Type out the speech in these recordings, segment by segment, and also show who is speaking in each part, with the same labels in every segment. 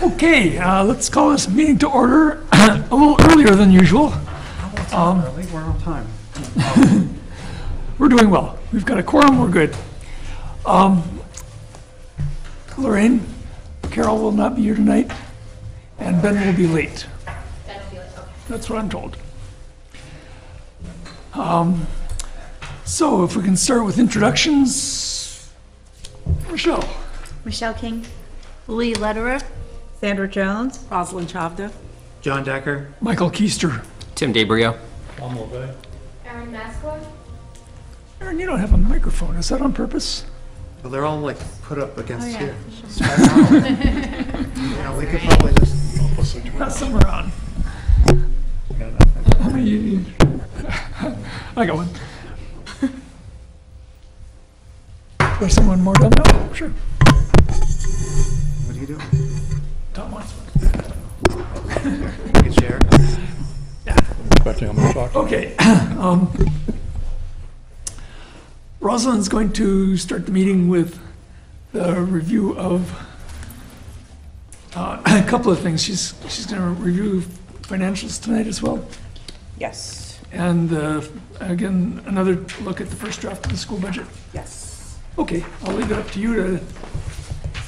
Speaker 1: Okay, let's call this meeting to order a little earlier than usual.
Speaker 2: Early, we're on time.
Speaker 1: We're doing well. We've got a quorum, we're good. Lorraine, Carol will not be here tonight, and Ben will be late.
Speaker 3: Ben will be late, okay.
Speaker 1: That's what I'm told. So if we can start with introductions. Michelle.
Speaker 3: Michelle King. Lee Lederer.
Speaker 4: Sandra Jones.
Speaker 5: Rosalind Chavda.
Speaker 2: John Decker.
Speaker 1: Michael Keister.
Speaker 6: Tim DeBrio.
Speaker 3: Aaron Masco.
Speaker 1: Aaron, you don't have a microphone. Is that on purpose?
Speaker 2: Well, they're all like put up against
Speaker 3: yeah,
Speaker 2: here.
Speaker 3: for
Speaker 2: Spread out. You know, we could probably just.
Speaker 1: Pass somewhere on. How many you need? I got one. There's someone more down there? Sure.
Speaker 2: What are you doing?
Speaker 1: Tom wants one.
Speaker 2: You can share.
Speaker 1: Okay. Rosalind's going to start the meeting with the review of a couple of things. She's going to review financials tonight as well.
Speaker 5: Yes.
Speaker 1: And again, another look at the first draft of the school budget.
Speaker 5: Yes.
Speaker 1: Okay, I'll leave it up to you to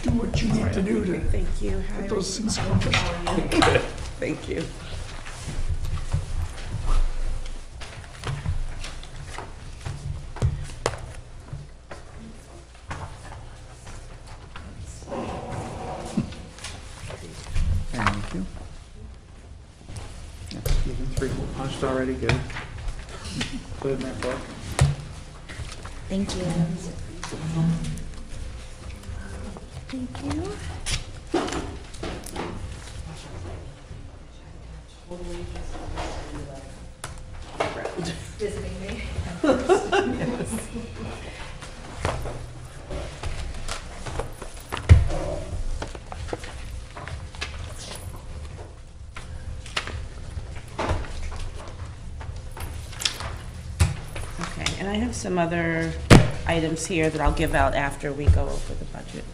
Speaker 1: do what you need to do to
Speaker 5: Thank you.
Speaker 1: get those things accomplished.
Speaker 5: Thank you.
Speaker 2: Thank you. Yeah, even three punched already, good. Put it in that book.
Speaker 3: Thank you. Thank you. Visiting me.
Speaker 5: Okay, and I have some other items here that I'll give out after we go over the budget.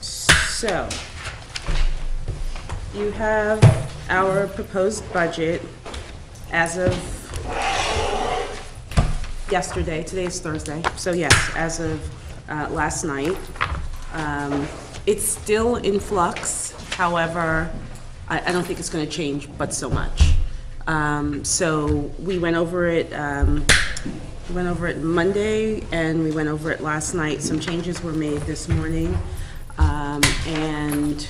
Speaker 5: So, you have our proposed budget as of yesterday. Today is Thursday, so yes, as of last night. It's still in flux, however, I don't think it's going to change but so much. So we went over it Monday and we went over it last night. Some changes were made this morning. And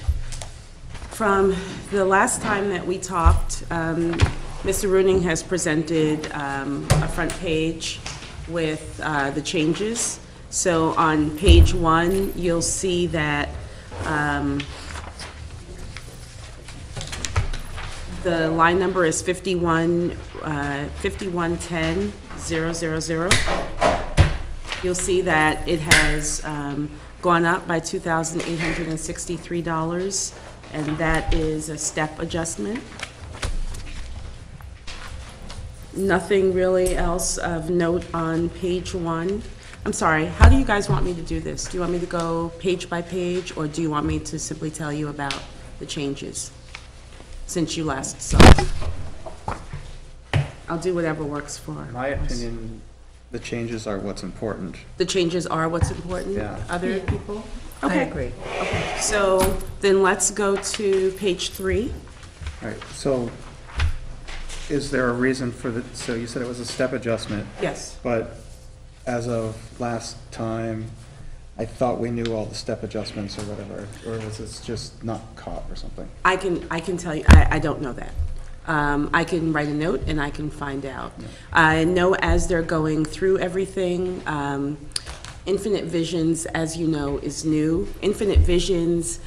Speaker 5: from the last time that we talked, Mr. Rooning has presented a front page with the changes. So on page 1, you'll see that the line number is 5110-000. You'll see that it has gone up by $2,863, and that is a step adjustment. Nothing really else of note on page 1. I'm sorry, how do you guys want me to do this? Do you want me to go page by page, or do you want me to simply tell you about the changes since you last saw? I'll do whatever works for
Speaker 2: In my
Speaker 5: us.
Speaker 2: opinion, the changes are what's important.
Speaker 5: The changes are what's important?
Speaker 2: Yeah.
Speaker 5: Other people?
Speaker 4: I
Speaker 5: Okay.
Speaker 4: agree.
Speaker 5: Okay, so then let's go to page 3.
Speaker 2: All right, so is there a reason for the, so you said it was a step adjustment,
Speaker 5: Yes.
Speaker 2: but as of last time, I thought we knew all the step adjustments or whatever, or was this just not caught or something?
Speaker 5: I can tell you, I don't know that. I can write a note and I can find out.
Speaker 2: Yeah.
Speaker 5: I know as they're going through everything, Infinite Visions, as you know, is new. Infinite Visions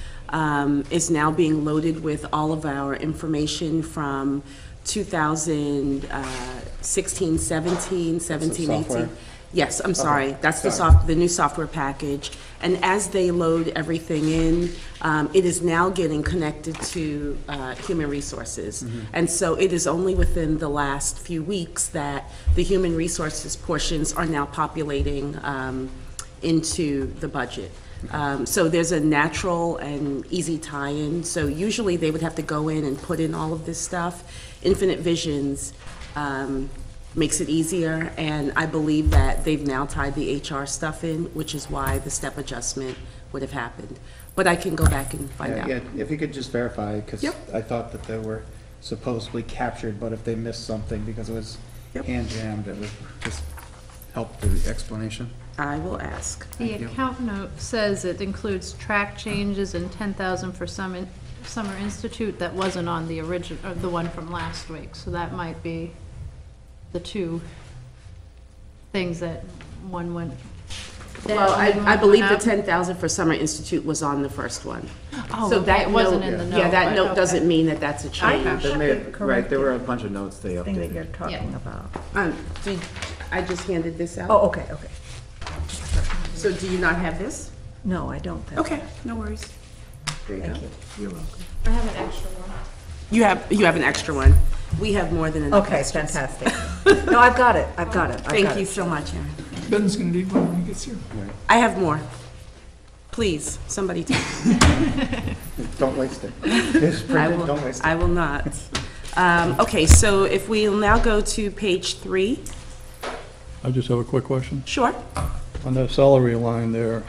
Speaker 5: is now being loaded with all of our information from 2016, 17, 17, 18.
Speaker 2: software?
Speaker 5: Yes, I'm sorry.
Speaker 2: Okay,
Speaker 5: That's
Speaker 2: sorry.
Speaker 5: the new software package. And as they load everything in, it is now getting connected to human resources. And so it is only within the last few weeks that the human resources portions are now populating into the budget. So there's a natural and easy tie-in. So usually they would have to go in and put in all of this stuff. Infinite Visions makes it easier, and I believe that they've now tied the HR stuff in, which is why the step adjustment would have happened. But I can go back and find out.
Speaker 2: Yeah, if you could just verify, because
Speaker 5: Yep.
Speaker 2: I thought that they were supposedly captured, but if they missed something because it was
Speaker 5: Yep.
Speaker 2: hand jammed, it would just help the explanation.
Speaker 5: I will ask.
Speaker 4: The
Speaker 2: Thank you.
Speaker 4: account note says it includes track changes and 10,000 for Summer Institute. That wasn't on the original, or the one from last week, so that might be the two things that one went down.
Speaker 5: Well,
Speaker 4: and one
Speaker 5: I believe the
Speaker 4: went up.
Speaker 5: 10,000 for Summer Institute was on the first one.
Speaker 4: Oh,
Speaker 5: So
Speaker 4: okay,
Speaker 5: that
Speaker 4: it wasn't
Speaker 5: note-
Speaker 4: in the note.
Speaker 5: Yeah, that
Speaker 4: but
Speaker 5: note
Speaker 4: okay.
Speaker 5: doesn't mean that that's a change.
Speaker 6: They may have- Right, there were a bunch of notes they
Speaker 7: Thing that you're
Speaker 6: updated.
Speaker 7: talking about.
Speaker 5: I just handed this out.
Speaker 7: Oh, okay, okay.
Speaker 5: So do you not have this?
Speaker 7: No, I don't think.
Speaker 5: Okay, no worries. There you go.
Speaker 7: Thank you.
Speaker 5: You're welcome.
Speaker 3: I have an extra one.
Speaker 5: You have an extra one. We have more than enough
Speaker 7: Okay,
Speaker 5: extras.
Speaker 7: fantastic. No, I've got it, I've got it. I've
Speaker 5: Thank
Speaker 7: got
Speaker 5: you
Speaker 7: it.
Speaker 5: so much, Erin.
Speaker 1: Ben's gonna need one when he gets here.
Speaker 5: I have more. Please, somebody take it.
Speaker 2: Don't waste it. Just
Speaker 5: I
Speaker 2: print it,
Speaker 5: will,
Speaker 2: don't waste it.
Speaker 5: I will not. Okay, so if we'll now go to page 3.
Speaker 8: I just have a quick question.
Speaker 5: Sure.
Speaker 8: On that salary line there,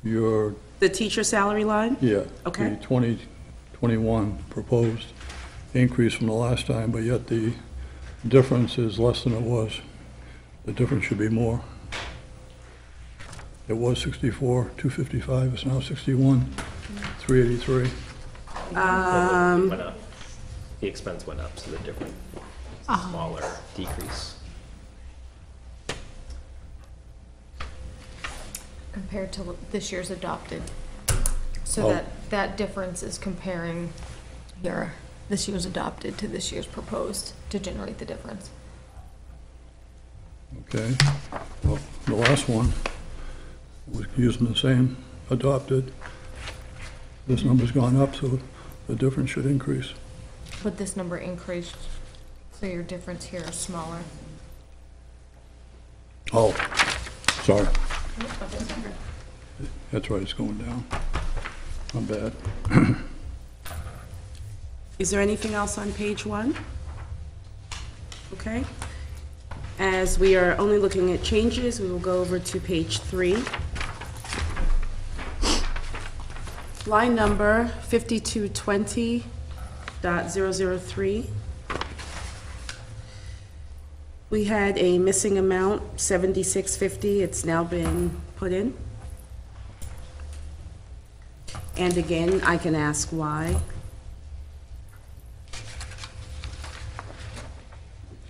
Speaker 8: your,
Speaker 5: The teacher salary line?
Speaker 8: yeah.
Speaker 5: Okay.
Speaker 8: The 2021 proposed increase from the last time, but yet the difference is less than it was. The difference should be more. It was 64,255, it's now 61,383.
Speaker 9: Went up. The expense went up, so the difference, smaller decrease.
Speaker 10: Compared to this year's adopted. So
Speaker 8: Oh.
Speaker 10: that difference is comparing this year's adopted to this year's proposed to generate the difference.
Speaker 8: Okay. Well, the last one was using the same adopted. This number's gone up, so the difference should increase.
Speaker 10: But this number increased, so your difference here is smaller.
Speaker 8: Oh, sorry. That's right, it's going down. Not bad.
Speaker 5: Is there anything else on page 1? Okay. As we are only looking at changes, we will go over to page 3. Line number 5220.003. We had a missing amount, 7650. It's now been put in. And again, I can ask why.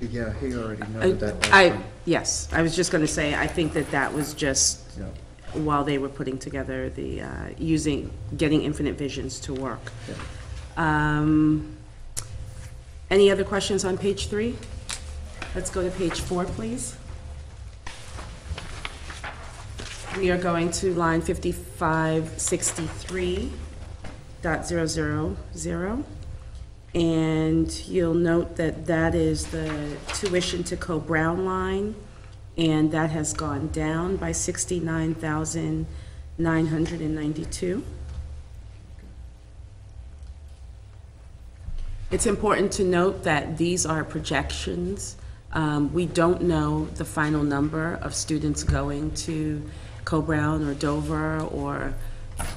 Speaker 2: Yeah, he already noted that last
Speaker 5: I,
Speaker 2: time.
Speaker 5: yes, I was just going to say, I think that that was just
Speaker 2: Yeah.
Speaker 5: while they were putting together the, getting Infinite Visions to work. Any other questions on page 3? Let's go to page 4, please. We are going to line 5563.000. And you'll note that that is the tuition to Co-Brown line, and that has gone down by $69,992. It's important to note that these are projections. We don't know the final number of students going to Co-Brown or Dover, or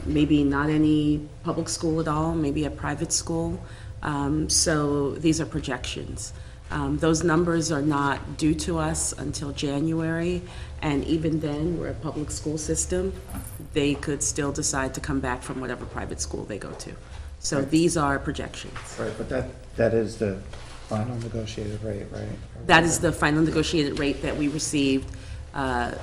Speaker 5: maybe not any public school at all, maybe a private school. So these are projections. Those numbers are not due to us until January, and even then, we're a public school system. They could still decide to come back from whatever private school they go to. So these are projections.
Speaker 2: Right, but that is the final negotiated rate, right?
Speaker 5: That is the final negotiated rate that we received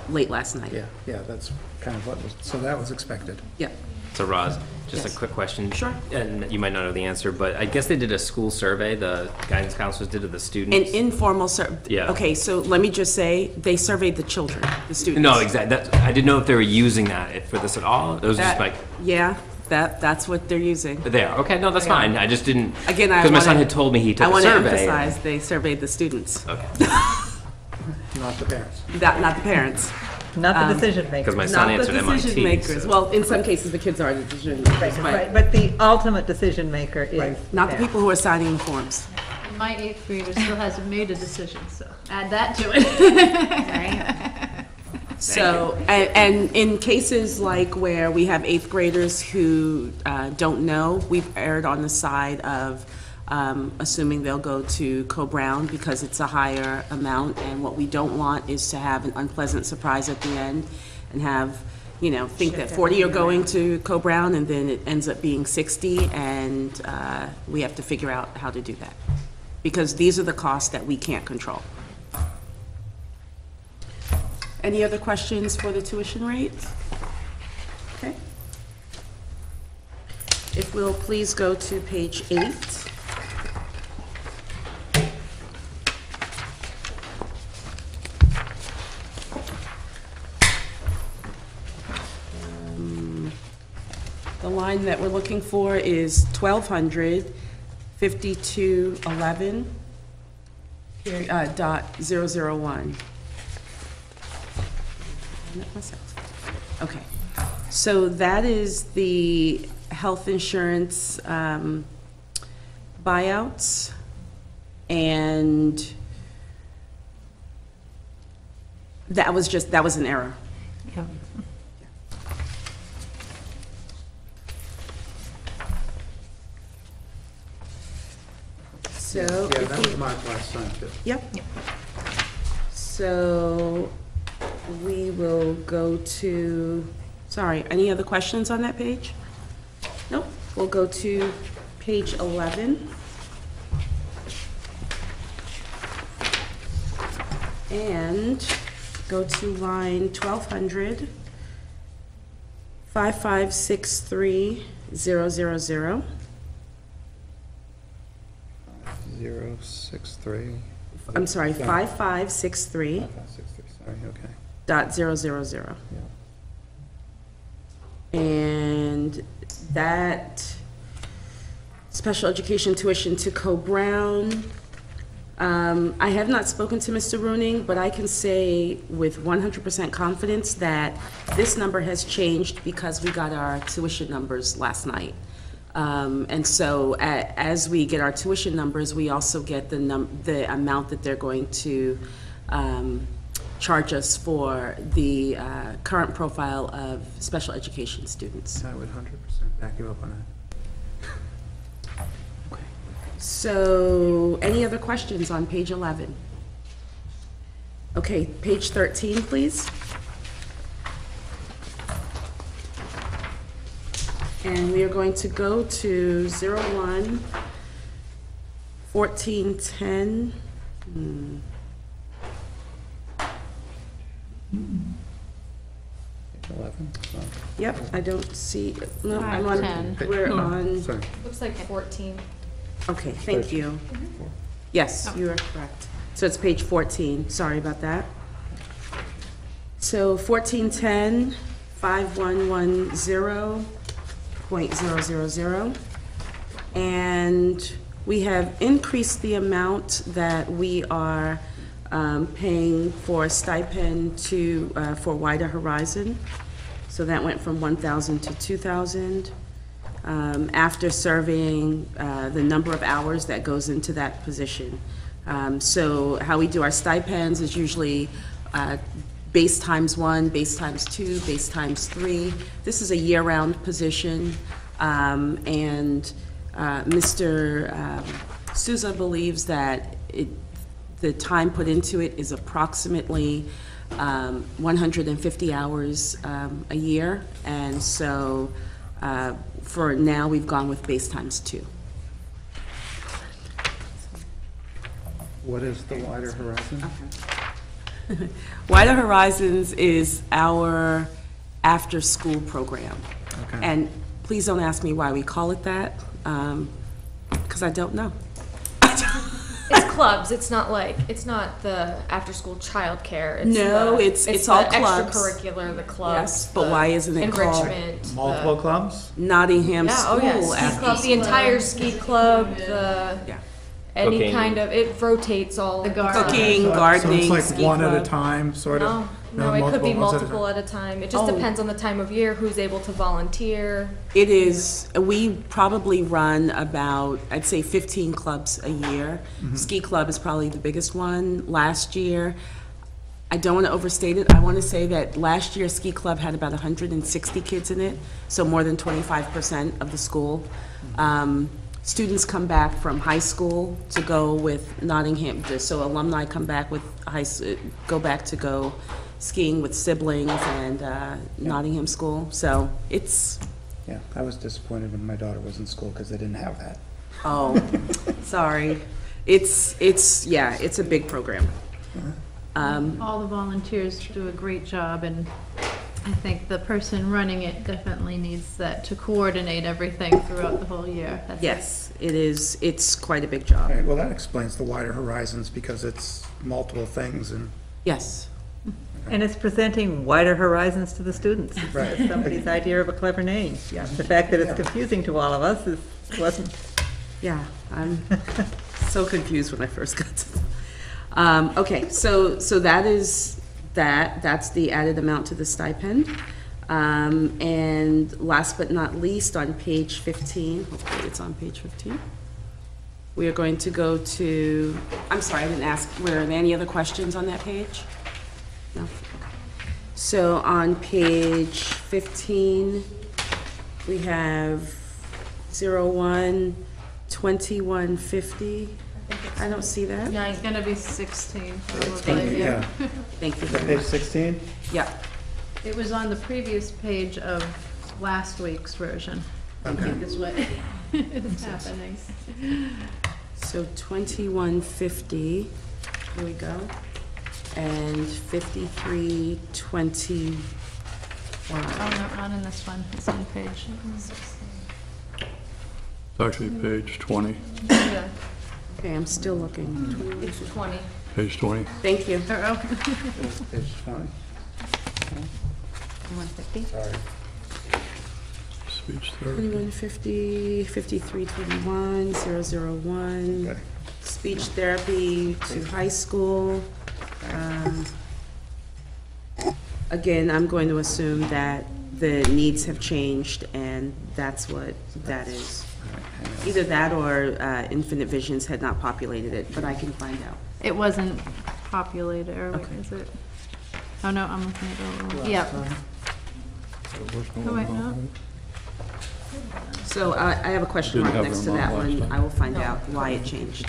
Speaker 5: late last night.
Speaker 2: Yeah, that's kind of what was, so that was expected.
Speaker 5: Yep.
Speaker 9: So Roz, just
Speaker 5: Yes.
Speaker 9: a quick question.
Speaker 5: Sure.
Speaker 9: And you might not know the answer, but I guess they did a school survey, the guidance counselors did of the
Speaker 5: An
Speaker 9: students.
Speaker 5: informal
Speaker 9: Yeah.
Speaker 5: Okay, so let me just say, they surveyed the children, the students.
Speaker 9: No, exactly. I didn't know if they were using that for this at all. It was just
Speaker 5: That-
Speaker 9: like,
Speaker 5: Yeah, that's what they're using.
Speaker 9: they are. Okay, no, that's
Speaker 5: Yeah.
Speaker 9: fine. I just didn't,
Speaker 5: Again, I
Speaker 9: because my son
Speaker 5: wanna-
Speaker 9: had told me he
Speaker 5: I
Speaker 9: took a
Speaker 5: want to
Speaker 9: survey.
Speaker 5: emphasize, they surveyed the students,
Speaker 9: Okay.
Speaker 2: Not the parents.
Speaker 5: not the parents.
Speaker 7: Not the decision
Speaker 9: Because
Speaker 7: maker.
Speaker 9: my son
Speaker 5: Not
Speaker 9: answered
Speaker 5: the
Speaker 9: MIT.
Speaker 5: decision makers.
Speaker 9: so-
Speaker 5: Well, in some cases, the kids are the decision makers,
Speaker 7: Right, but the ultimate decision maker is.
Speaker 5: but not the
Speaker 7: there.
Speaker 5: people who are signing the forms.
Speaker 4: And my 8th grader still hasn't made a decision, so add that to it.
Speaker 5: So, and in cases like where we have 8th graders who don't know, we've erred on the side of assuming they'll go to Co-Brown because it's a higher amount, and what we don't want is to have an unpleasant surprise at the end and have, you know, think that 40 are going to Co-Brown and then it ends up being 60, and we have to figure out how to do that. Because these are the costs that we can't control. Any other questions for the tuition rates? Okay. If we'll please go to page 8. The line that we're looking for is 1,252.11 .001. Okay, so that is the health insurance buyouts, and that was an error.
Speaker 4: Yeah.
Speaker 5: So.
Speaker 2: Yeah,
Speaker 5: if
Speaker 2: that
Speaker 5: we-
Speaker 2: was marked last time, too.
Speaker 5: Yep. So we will go to, sorry, any other questions on that page? Nope. We'll go to page 11. And go to line 1,200, 5563000.
Speaker 2: 063.
Speaker 5: I'm sorry, 5563
Speaker 2: 5563, sorry, okay.
Speaker 5: .000.
Speaker 2: Yeah.
Speaker 5: And that special education tuition to Co-Brown, I have not spoken to Mr. Rooney, but I can say with 100% confidence that this number has changed because we got our tuition numbers last night. And so as we get our tuition numbers, we also get the amount that they're going to charge us for the current profile of special education students.
Speaker 2: I would 100% back you up on that.
Speaker 5: So, any other questions on page 11? Okay, page 13, please. And we are going to go to 01, 1410.
Speaker 2: 11.
Speaker 5: Yep, I don't see, no, I'm on,
Speaker 4: 510.
Speaker 5: we're on,
Speaker 2: Sorry.
Speaker 10: Looks like 14.
Speaker 5: okay, thank you. Yes, you are correct. So it's page 14, sorry about that. So 1410, 5110.000. And we have increased the amount that we are paying for stipend to, for Wider Horizon. So that went from 1,000 to 2,000. After surveying the number of hours that goes into that position. So how we do our stipends is usually base times 1, base times 2, base times 3. This is a year-round position, and Mr. Souza believes that the time put into it is approximately 150 hours a year, and so for now, we've gone with base times 2.
Speaker 2: What is the Wider Horizon?
Speaker 5: Wider Horizons is our after-school program.
Speaker 2: Okay.
Speaker 5: And please don't ask me why we call it that, because I don't know.
Speaker 10: It's clubs. It's not the after-school childcare.
Speaker 5: No, it's all
Speaker 10: the
Speaker 5: clubs.
Speaker 10: Extracurricular, the clubs.
Speaker 5: Yes, but
Speaker 10: the
Speaker 5: why isn't it called
Speaker 10: enrichment?
Speaker 2: Multiple clubs?
Speaker 5: Nottingham
Speaker 10: Yeah,
Speaker 5: School
Speaker 10: oh yeah, ski
Speaker 5: after
Speaker 10: club, the entire ski club, the
Speaker 5: Yeah.
Speaker 10: any
Speaker 9: Cooking.
Speaker 10: kind of, it rotates all.
Speaker 4: The
Speaker 10: the
Speaker 4: garden.
Speaker 10: time.
Speaker 5: Cooking,
Speaker 2: So
Speaker 5: gardening,
Speaker 2: it's
Speaker 5: ski
Speaker 2: like one at a
Speaker 5: club.
Speaker 2: time, sort of?
Speaker 10: No, it could be
Speaker 2: ones at a
Speaker 10: multiple
Speaker 2: time?
Speaker 10: at a time. It just
Speaker 5: Oh.
Speaker 10: depends on the time of year, who's able to volunteer.
Speaker 5: It is, we probably run about, I'd say 15 clubs a year. Ski club is probably the biggest one. Last year, I don't want to overstate it, I want to say that last year ski club had about 160 kids in it, so more than 25% of the school. Students come back from high school to go with Nottingham, so alumni come back with go back to go skiing with siblings and Nottingham school, so it's,
Speaker 2: Yeah, I was disappointed when my daughter was in school because they didn't have that.
Speaker 5: oh, sorry. Yeah, it's a big program.
Speaker 4: All the volunteers do a great job, and I think the person running it definitely needs that to coordinate everything throughout the whole year. That's
Speaker 5: Yes, it is, it's quite a big
Speaker 2: All
Speaker 5: job.
Speaker 2: right, well, that explains the wider horizons because it's multiple things and,
Speaker 5: Yes,
Speaker 7: And it's presenting wider horizons to the students.
Speaker 2: Right.
Speaker 7: Somebody's idea of a clever name.
Speaker 5: Yeah.
Speaker 7: The fact that it's confusing to all of us wasn't.
Speaker 5: yeah, I'm so confused when I first got to them. Okay, so that is, that's the added amount to the stipend. And last but not least, on page 15, hopefully it's on page 15, we are going to go to, I'm sorry, I didn't ask, were there any other questions on that page? No? Okay. So on page 15, we have 01-2150. I don't see that.
Speaker 4: It's gonna be 16
Speaker 2: gonna
Speaker 4: probably,
Speaker 2: be-
Speaker 4: yeah.
Speaker 5: Thank you
Speaker 2: is that
Speaker 5: very
Speaker 2: page
Speaker 5: much.
Speaker 2: 16?
Speaker 5: Yeah,
Speaker 4: It was on the previous page of last week's version. I think is what is happening.
Speaker 5: so 2150, here we go, and 5321.
Speaker 4: Oh, no, not in this one, it's on page 16.
Speaker 8: It's actually page 20,
Speaker 10: Yeah,
Speaker 5: Okay, I'm still looking.
Speaker 10: it's 20.
Speaker 8: page 20.
Speaker 5: Thank you.
Speaker 4: Oh,
Speaker 2: Page 20?
Speaker 5: 150?
Speaker 2: Sorry.
Speaker 8: Speech therapy.
Speaker 5: 2150, 5321, 001.
Speaker 2: Okay.
Speaker 5: Speech therapy to high school. Again, I'm going to assume that the needs have changed, and that's what that is. Either that or Infinite Visions had not populated it, but I can find out.
Speaker 4: it wasn't populated, or wait,
Speaker 5: Okay.
Speaker 4: is it? Oh, no, I'm looking at it. Yep. Oh, wait, no.
Speaker 5: So I have a question
Speaker 8: Didn't
Speaker 5: mark
Speaker 8: have
Speaker 5: next to
Speaker 8: them
Speaker 5: that
Speaker 8: on last
Speaker 5: one.
Speaker 8: time.
Speaker 5: I will find out why it changed.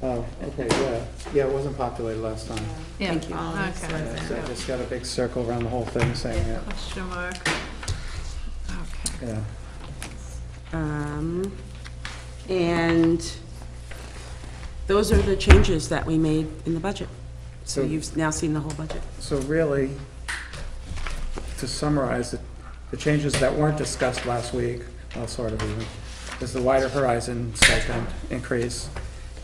Speaker 2: Oh, okay, yeah. Yeah, it wasn't populated last time.
Speaker 4: Yeah,
Speaker 5: Thank you.
Speaker 4: okay.
Speaker 2: So I just got a big circle around the whole thing saying it.
Speaker 4: Question mark. Okay.
Speaker 2: Yeah.
Speaker 5: And those are the changes that we made in the budget. So you've now seen the whole budget.
Speaker 2: So really, to summarize, the changes that weren't discussed last week, well, sort of even, is the wider horizon stipend increase,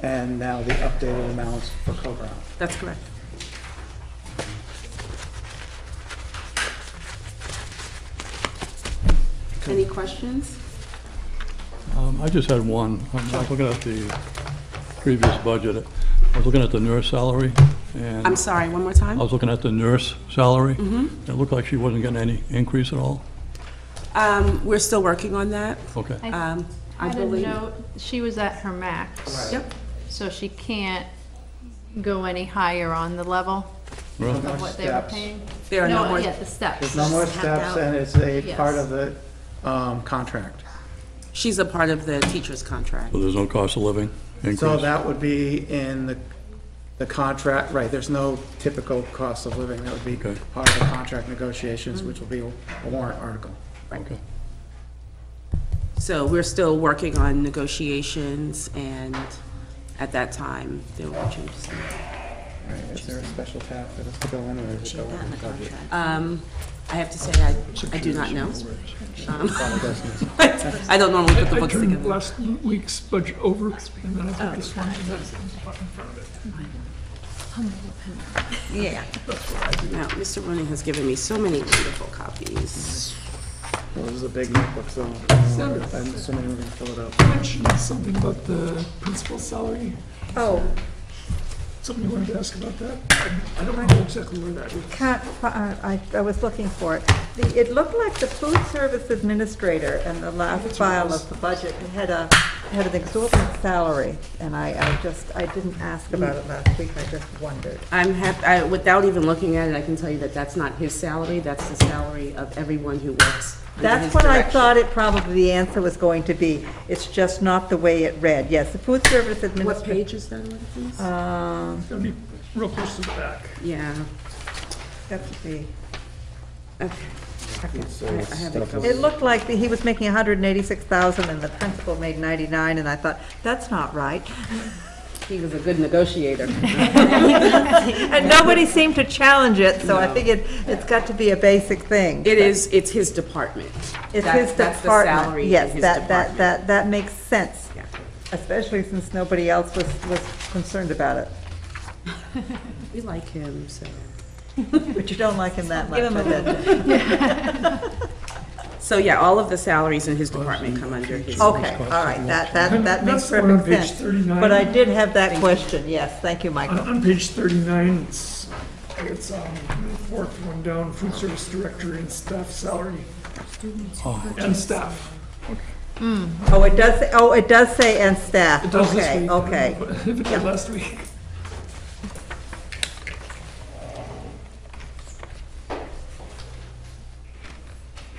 Speaker 2: and now the updated amounts for Co-Brown.
Speaker 5: That's correct. Any questions?
Speaker 8: I just had one. I was looking at the previous budget. I was looking at the nurse salary, and
Speaker 5: I'm sorry, one more time?
Speaker 8: I was looking at the nurse salary. It looked like she wasn't getting any increase at all.
Speaker 5: We're still working on that.
Speaker 8: Okay.
Speaker 4: I
Speaker 5: I
Speaker 4: had a
Speaker 5: believe.
Speaker 4: note, she was at her max.
Speaker 5: Yep.
Speaker 4: So she can't go any higher on the level
Speaker 8: Really?
Speaker 4: of what they were
Speaker 2: Steps.
Speaker 4: paying?
Speaker 5: There are no more.
Speaker 4: Yeah, the steps.
Speaker 2: There's no more steps, and it's a part of the contract.
Speaker 5: She's a part of the teacher's contract.
Speaker 8: So there's no cost of living increase?
Speaker 2: So that would be in the contract, right, there's no typical cost of living, that would be
Speaker 8: Okay.
Speaker 2: part of the contract negotiations, which will be a warrant article.
Speaker 8: Okay.
Speaker 5: So we're still working on negotiations, and at that time, there will be changes.
Speaker 2: Right, is there a special tab for this to go in, or is it go in the budget?
Speaker 5: I have to say, I do not know.
Speaker 2: Final business.
Speaker 5: I don't normally put the
Speaker 1: I
Speaker 5: books
Speaker 1: turned
Speaker 5: together.
Speaker 1: last week's budget over, and then I put this one in front of it.
Speaker 5: Yeah. Now, Mr. Rooney has given me so many wonderful copies.
Speaker 2: Well, this is a big notebook, so I'm assuming we're gonna fill it up.
Speaker 1: Mentioned something about the principal salary.
Speaker 7: Oh,
Speaker 1: Something you wanted to ask about that? I don't know exactly where that is.
Speaker 7: I was looking for it. It looked like the food service administrator in the last file of the budget had an exorbitant salary, and I didn't ask about it last week, I just wondered.
Speaker 5: I'm happy, without even looking at it, I can tell you that that's not his salary, that's the salary of everyone who works under his
Speaker 7: That's what I
Speaker 5: direction.
Speaker 7: thought it probably, the answer was going to be. It's just not the way it read. Yes, the food service
Speaker 5: What
Speaker 7: administrator.
Speaker 5: page is that on, please?
Speaker 1: It's gonna be real close to the back.
Speaker 5: Yeah,
Speaker 7: That should be.
Speaker 5: okay.
Speaker 2: So
Speaker 5: I
Speaker 2: it's
Speaker 5: have it
Speaker 2: stuff
Speaker 5: going.
Speaker 7: It looked like he was making 186,000 and the principal made 99, and I thought, that's not right.
Speaker 5: He was a good negotiator.
Speaker 7: And nobody seemed to challenge it, so I figured it's got to be a basic thing.
Speaker 5: It's his department.
Speaker 7: It's
Speaker 5: That's-
Speaker 7: his
Speaker 5: that's the
Speaker 7: department.
Speaker 5: salary in
Speaker 7: Yes,
Speaker 5: his
Speaker 7: that
Speaker 5: department.
Speaker 7: makes sense,
Speaker 5: Yeah.
Speaker 7: especially since nobody else was concerned about it.
Speaker 5: We like him, so.
Speaker 7: But you don't like him that much,
Speaker 3: Give him a
Speaker 7: I bet.
Speaker 5: So, yeah, all of the salaries in his department come under his.
Speaker 7: Okay, all right, that makes
Speaker 1: That's the one on
Speaker 7: perfect
Speaker 1: page
Speaker 7: sense.
Speaker 1: 39.
Speaker 7: But I did have that question, yes, thank you, Michael.
Speaker 1: On page 39, it's fourth one down, food service director and staff salary. And staff.
Speaker 7: Oh, it does say and staff,
Speaker 1: It does this
Speaker 7: okay,
Speaker 1: week.
Speaker 7: okay.
Speaker 1: If it did last week.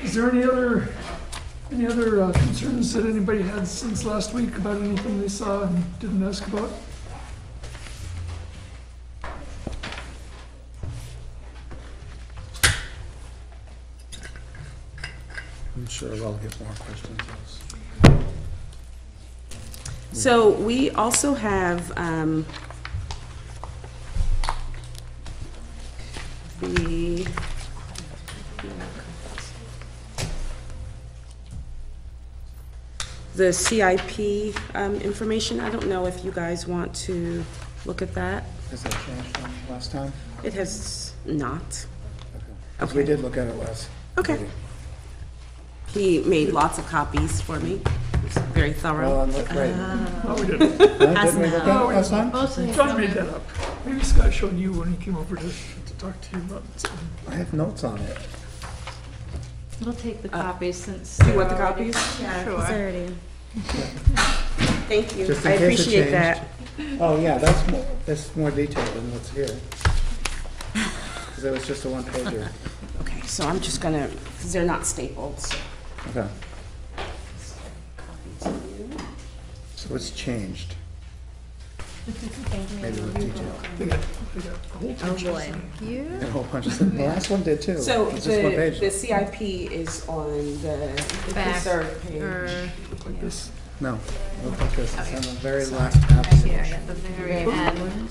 Speaker 1: Is there any other concerns that anybody had since last week about anything they saw and didn't ask about?
Speaker 2: I'm sure we'll get more questions.
Speaker 5: So we also have, the CIP information. I don't know if you guys want to look at that.
Speaker 2: Has that changed from last time?
Speaker 5: It has not.
Speaker 2: Because we did look at it last.
Speaker 5: Okay.
Speaker 2: meeting.
Speaker 5: He made lots of copies for me. It was very thorough.
Speaker 2: Well, look, right.
Speaker 1: Oh, we didn't.
Speaker 2: Didn't we look at it last time?
Speaker 1: John made that up. Maybe Scott showed you when he came over to talk to you about something.
Speaker 2: I have notes on it.
Speaker 4: We'll take the copies since.
Speaker 5: You want the copies?
Speaker 4: Sure.
Speaker 5: Thank you.
Speaker 2: Just in
Speaker 5: I
Speaker 2: case it
Speaker 5: appreciate
Speaker 2: changed.
Speaker 5: that.
Speaker 2: Oh, yeah, that's more detailed than what's here. Because it was just a one-pager.
Speaker 5: Okay, so I'm just gonna, because they're not stapled, so.
Speaker 2: Okay. So it's changed. Maybe with detail.
Speaker 1: They got a whole bunch of stuff.
Speaker 2: And a whole bunch of stuff. The last one did too.
Speaker 5: So
Speaker 2: It's just one page.
Speaker 5: the CIP is on the
Speaker 4: Back,
Speaker 5: third page.
Speaker 1: Like this.
Speaker 2: No, look like this. It's on the very last page.
Speaker 4: The very end.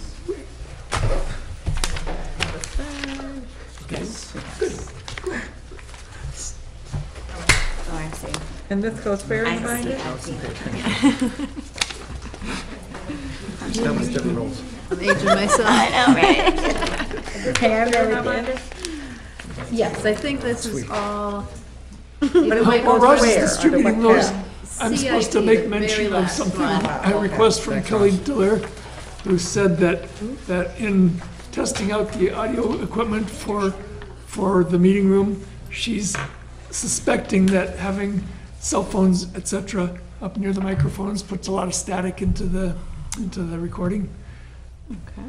Speaker 3: Oh, I see.
Speaker 7: And this goes where in the binder?
Speaker 2: That was different rules.
Speaker 4: I'm aging myself.
Speaker 3: I know, right? Hey, I really did.
Speaker 4: Yes, I think this is all.
Speaker 7: But it might
Speaker 1: Well,
Speaker 7: go
Speaker 1: Ross is
Speaker 7: where?
Speaker 1: distributing
Speaker 7: Under what
Speaker 1: those.
Speaker 7: tab?
Speaker 1: I'm supposed to
Speaker 4: CIP,
Speaker 1: make
Speaker 4: the
Speaker 1: mention
Speaker 4: very
Speaker 1: of
Speaker 4: last
Speaker 1: something,
Speaker 4: one.
Speaker 1: a request from Kelly Delaire, who said that in testing out the audio equipment for the meeting room, she's suspecting that having cell phones, et cetera, up near the microphones puts a lot of static into the recording.
Speaker 4: Okay.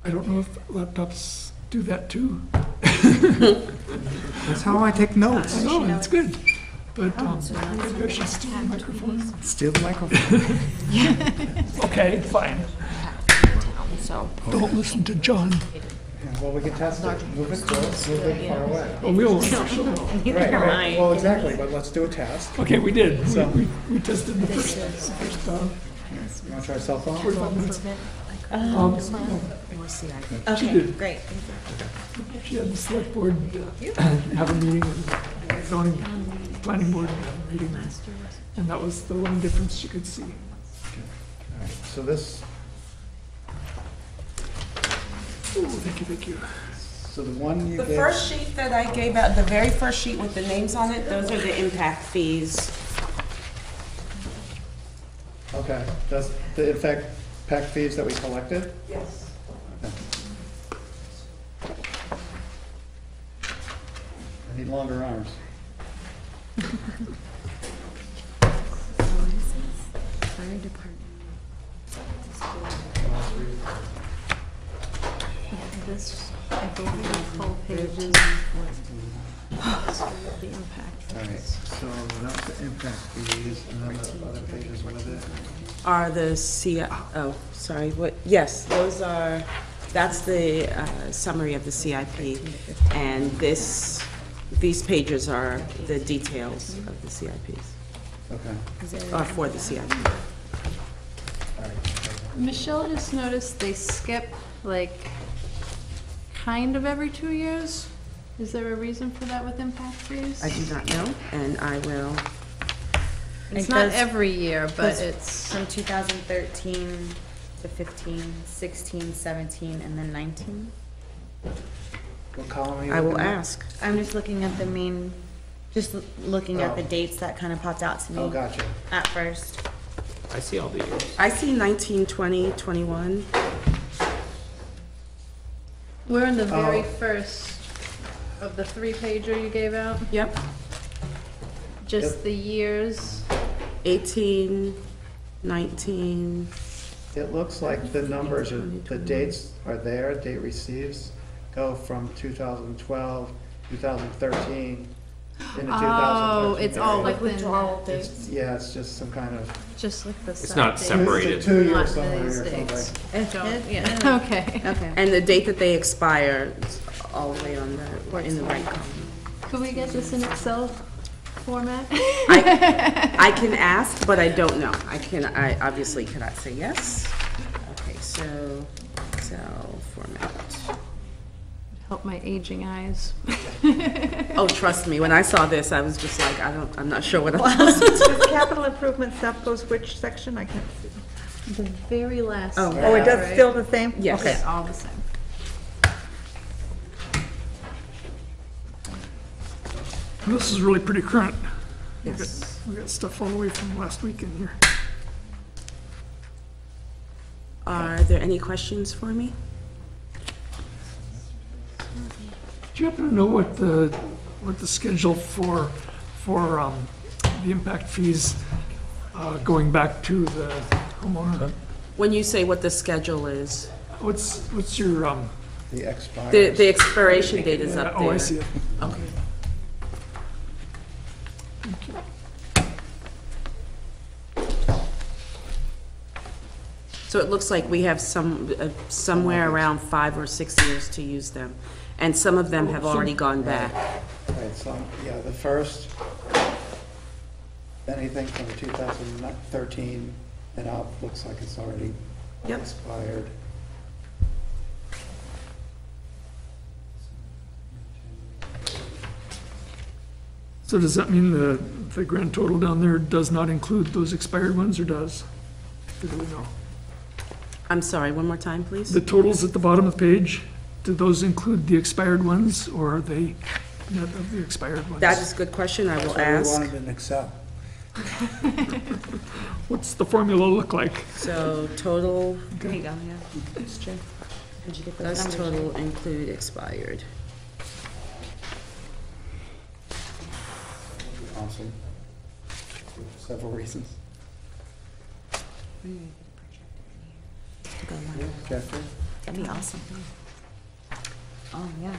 Speaker 1: I don't know if laptops do that too.
Speaker 2: That's how I take notes.
Speaker 1: I know, and it's good, but maybe I should steal the microphone.
Speaker 2: Steal the microphone.
Speaker 1: Okay, fine.
Speaker 3: So,
Speaker 1: Don't listen to John.
Speaker 2: Yeah, well, we can test it. Move it close, move it far away.
Speaker 1: Oh, we'll.
Speaker 2: Right, right. Well, exactly, but let's do a test.
Speaker 1: Okay, we did.
Speaker 2: So-
Speaker 1: We tested the first
Speaker 2: You want to try cell phone?
Speaker 1: 45 minutes. No, she
Speaker 3: okay,
Speaker 1: did.
Speaker 3: great.
Speaker 1: She had the select board have a meeting with zoning, planning board meeting. And that was the one difference she could see.
Speaker 2: All right, so this,
Speaker 1: Thank you, thank you.
Speaker 2: So the one you
Speaker 5: The
Speaker 2: gave.
Speaker 5: first sheet that I gave out, the very first sheet with the names on it, those are the impact fees.
Speaker 2: Okay, does the impact fees that we collected?
Speaker 5: Yes.
Speaker 2: Okay. I need longer arms.
Speaker 10: Fire department.
Speaker 4: This, I believe, full pages. The impact.
Speaker 2: All right, so that's the impact fees, and then the other pages with it.
Speaker 5: Are the oh, sorry, what, yes, those are, that's the summary of the CIP. And these pages are the details of the CIPs,
Speaker 2: Okay,
Speaker 5: or for the CIP.
Speaker 2: all right.
Speaker 4: Michelle just noticed they skip, like, kind of every 2 years. Is there a reason for that with impact fees?
Speaker 5: I do not know, and I will,
Speaker 4: It's
Speaker 10: It
Speaker 4: not
Speaker 10: goes-
Speaker 4: every year, but
Speaker 10: goes
Speaker 4: it's,
Speaker 10: From 2013 to 15, 16, 17, and then 19.
Speaker 2: What column are you
Speaker 5: I will
Speaker 2: looking at?
Speaker 5: ask.
Speaker 10: I'm just looking at the main, looking at the
Speaker 2: Oh.
Speaker 10: dates that kind of popped out to me
Speaker 2: Oh, gotcha.
Speaker 10: at first.
Speaker 9: I see all the years.
Speaker 5: I see 19, 20, 21.
Speaker 4: we're in the very
Speaker 2: Oh.
Speaker 4: first of the 3-pager you gave out.
Speaker 5: Yep,
Speaker 4: Just
Speaker 2: Yep.
Speaker 4: the years.
Speaker 5: 18, 19.
Speaker 2: It looks like the numbers, the dates are there, date receives, go from 2012, 2013, into 2013.
Speaker 4: Oh, it's all
Speaker 2: area.
Speaker 4: like withdrawal
Speaker 2: It's- Yeah, it's just some kind of.
Speaker 4: Just like the.
Speaker 9: It's not
Speaker 4: set date.
Speaker 9: separated.
Speaker 2: It's a 2-year
Speaker 4: Not
Speaker 2: summary or
Speaker 4: these
Speaker 2: something.
Speaker 4: dates.
Speaker 10: It
Speaker 4: Don't-
Speaker 10: is?
Speaker 4: Yeah, okay.
Speaker 10: Okay.
Speaker 5: And the date that they expire is all the way on in the right column.
Speaker 4: Could we get this in Excel format?
Speaker 5: I can ask, but I don't know. I obviously cannot say yes. Okay, so Excel format.
Speaker 4: Help my aging eyes.
Speaker 5: Oh, trust me, when I saw this, I was just like, I'm not sure what I'm supposed to do.
Speaker 7: Does capital improvement stuff goes which section? I can't see.
Speaker 4: The very last.
Speaker 5: Oh.
Speaker 7: Oh, it does,
Speaker 4: right?
Speaker 7: still the same?
Speaker 5: Yes.
Speaker 7: Okay.
Speaker 4: Yeah, all the same.
Speaker 1: This is really pretty current.
Speaker 5: Yes.
Speaker 1: We got stuff all the way from last week in here.
Speaker 5: Are there any questions for me?
Speaker 1: Do you happen to know what the schedule for the impact fees going back to the homeowner?
Speaker 5: When you say what the schedule is,
Speaker 1: What's your
Speaker 2: The expires.
Speaker 5: the expiration date is up there.
Speaker 1: oh, I see it.
Speaker 5: Okay. So it looks like we have somewhere around 5 or 6 years to use them, and some of them have already gone back.
Speaker 2: Right, so, yeah, the first, anything from 2013 and up looks like it's already
Speaker 5: Yep.
Speaker 2: expired.
Speaker 1: So does that mean the grand total down there does not include those expired ones, or does? Or do we know?
Speaker 5: I'm sorry, one more time, please?
Speaker 1: The totals at the bottom of the page, do those include the expired ones, or are they not of the expired ones?
Speaker 5: That is a good question, I will
Speaker 2: That's
Speaker 5: ask.
Speaker 2: what we wanted in Excel.
Speaker 1: What's the formula look like?
Speaker 5: So total,
Speaker 10: There you go, yeah. That's true. Did you get those
Speaker 5: does
Speaker 10: numbers?
Speaker 5: total include expired?
Speaker 2: Awesome. For several reasons. Jeffrey?
Speaker 10: That'd be awesome. Oh, yeah.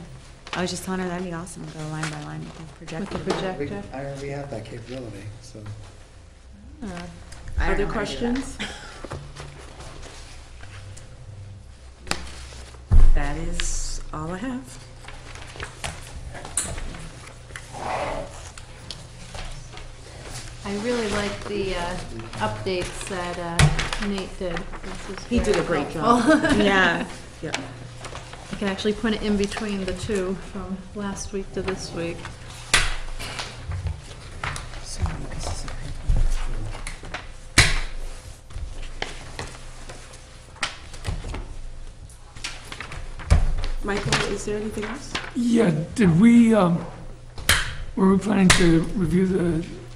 Speaker 10: I was just telling her that'd be awesome, to go line by line with the projector.
Speaker 4: With the projector.
Speaker 2: I already have that capability, so.
Speaker 10: I don't
Speaker 5: Other
Speaker 10: know how to do that.
Speaker 5: questions? That is all I have.
Speaker 4: I really like the updates that Nate did. This is
Speaker 5: He did a
Speaker 4: very
Speaker 5: great
Speaker 4: helpful.
Speaker 5: job.
Speaker 10: Yeah.
Speaker 5: Yeah.
Speaker 4: I can actually put it in between the two from last week to this week.
Speaker 5: So many pieces of paper. Michael, is there anything else?
Speaker 1: Yeah, did we, were we planning to review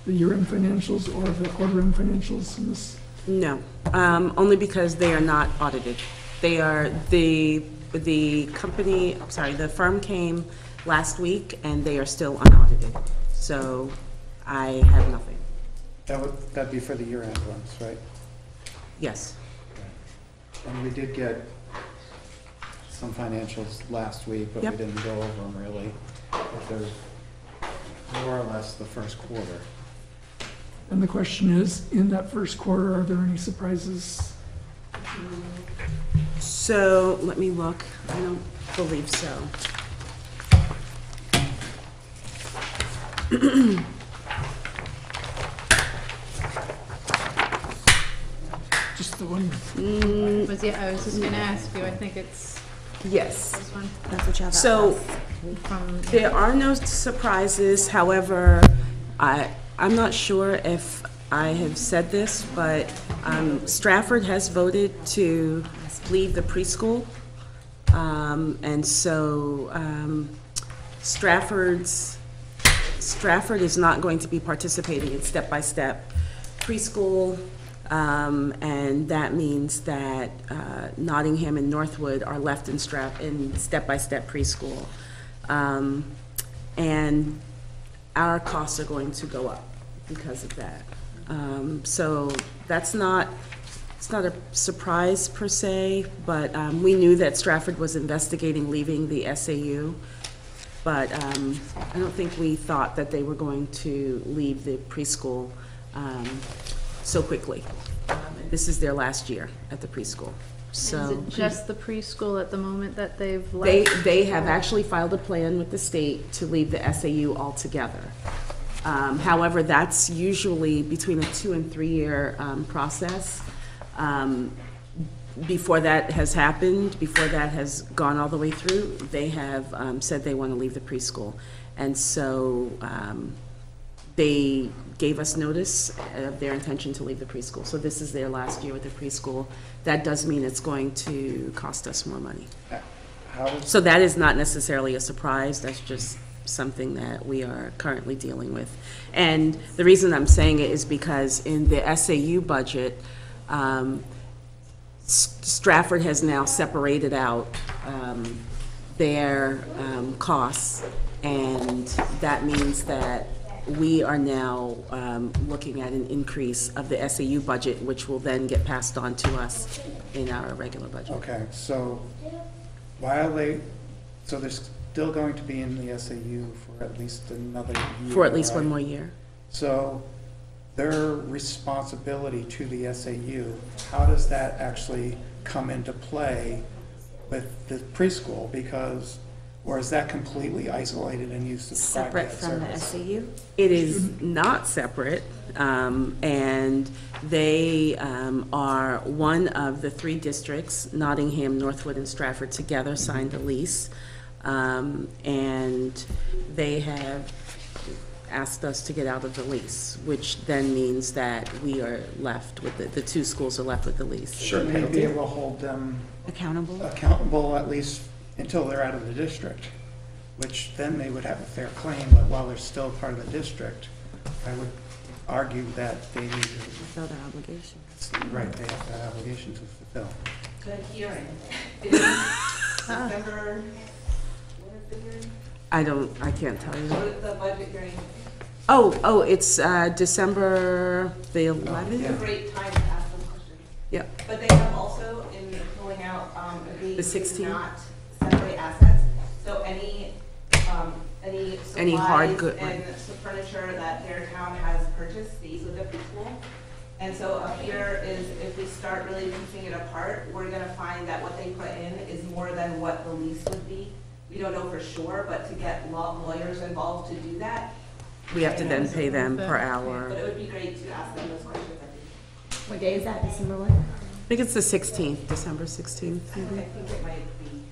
Speaker 1: the year-end financials or the quarter-end financials in this?
Speaker 5: No, only because they are not audited. They are, the company, sorry, the firm came last week and they are still unaudited. So I have nothing.
Speaker 2: That'd be for the year-end ones, right?
Speaker 5: Yes.
Speaker 2: And we did get some financials last week, but we
Speaker 5: Yep.
Speaker 2: didn't go over them really. But they're more or less the first quarter.
Speaker 1: And the question is, in that first quarter, are there any surprises?
Speaker 5: So let me look. I don't believe so.
Speaker 1: Just the one?
Speaker 4: I was just gonna ask you, I think it's
Speaker 5: Yes.
Speaker 4: this one
Speaker 3: That's what y'all got.
Speaker 5: So
Speaker 4: from,
Speaker 5: there are no surprises. However, I'm not sure if I have said this, but Stratford has voted to leave the preschool. And so Stratford is not going to be participating in step-by-step preschool. And that means that Nottingham and Northwood are left in step-by-step preschool. And our costs are going to go up because of that. So it's not a surprise per se, but we knew that Stratford was investigating leaving the SAU. But I don't think we thought that they were going to leave the preschool so quickly. This is their last year at the preschool.
Speaker 4: is
Speaker 5: So
Speaker 4: it just the preschool at the moment that they've left?
Speaker 5: they have actually filed a plan with the state to leave the SAU altogether. However, that's usually between a 2 and 3 year process. Before that has happened, before that has gone all the way through, they have said they want to leave the preschool. And so they gave us notice of their intention to leave the preschool. So this is their last year with the preschool. That does mean it's going to cost us more money. So that is not necessarily a surprise. That's just something that we are currently dealing with. And the reason I'm saying it is because in the SAU budget, Stratford has now separated out their costs, and that means that we are now looking at an increase of the SAU budget, which will then get passed on to us in our regular budget.
Speaker 2: Okay, so so they're still going to be in the SAU for at least another year,
Speaker 5: For at least one
Speaker 2: right?
Speaker 5: more year.
Speaker 2: So their responsibility to the SAU, how does that actually come into play with the preschool? Because, or is that completely isolated and used to provide
Speaker 3: Separate
Speaker 2: that
Speaker 3: from the
Speaker 2: service?
Speaker 3: SAU?
Speaker 5: It is not separate, and they are one of the 3 districts, Nottingham, Northwood, and Stratford together signed a lease, and they have asked us to get out of the lease, which then means that we are left with, the 2 schools are left with the lease.
Speaker 2: Shouldn't we be able to hold them
Speaker 3: Accountable?
Speaker 2: accountable at least until they're out of the district? Which then they would have a fair claim, but while they're still part of the district, I would argue that they need to,
Speaker 3: Fulfill their obligation.
Speaker 2: right, they have that obligation to fulfill.
Speaker 5: Good hearing.
Speaker 11: December, what is the hearing?
Speaker 5: I can't tell you.
Speaker 11: What is the budget hearing?
Speaker 5: Oh, it's December the 11th?
Speaker 11: It's a great time to ask them questions.
Speaker 5: Yep.
Speaker 11: But they have also, in pulling out, agreed
Speaker 5: The
Speaker 11: to
Speaker 5: 16th?
Speaker 11: not separate assets. So any
Speaker 5: hard
Speaker 11: supplies
Speaker 5: good-
Speaker 11: and furniture that their town has purchased stays with the preschool. And so a fear is if we start really piecing it apart, we're gonna find that what they put in is more than what the lease would be. We don't know for sure, but to get lawyers involved to do that,
Speaker 5: We have to then pay them per
Speaker 11: but
Speaker 5: hour.
Speaker 11: it would be great to ask them those questions, I think.
Speaker 3: What day is that, December what?
Speaker 5: I think it's the 16th, December 16th.
Speaker 11: I think it might be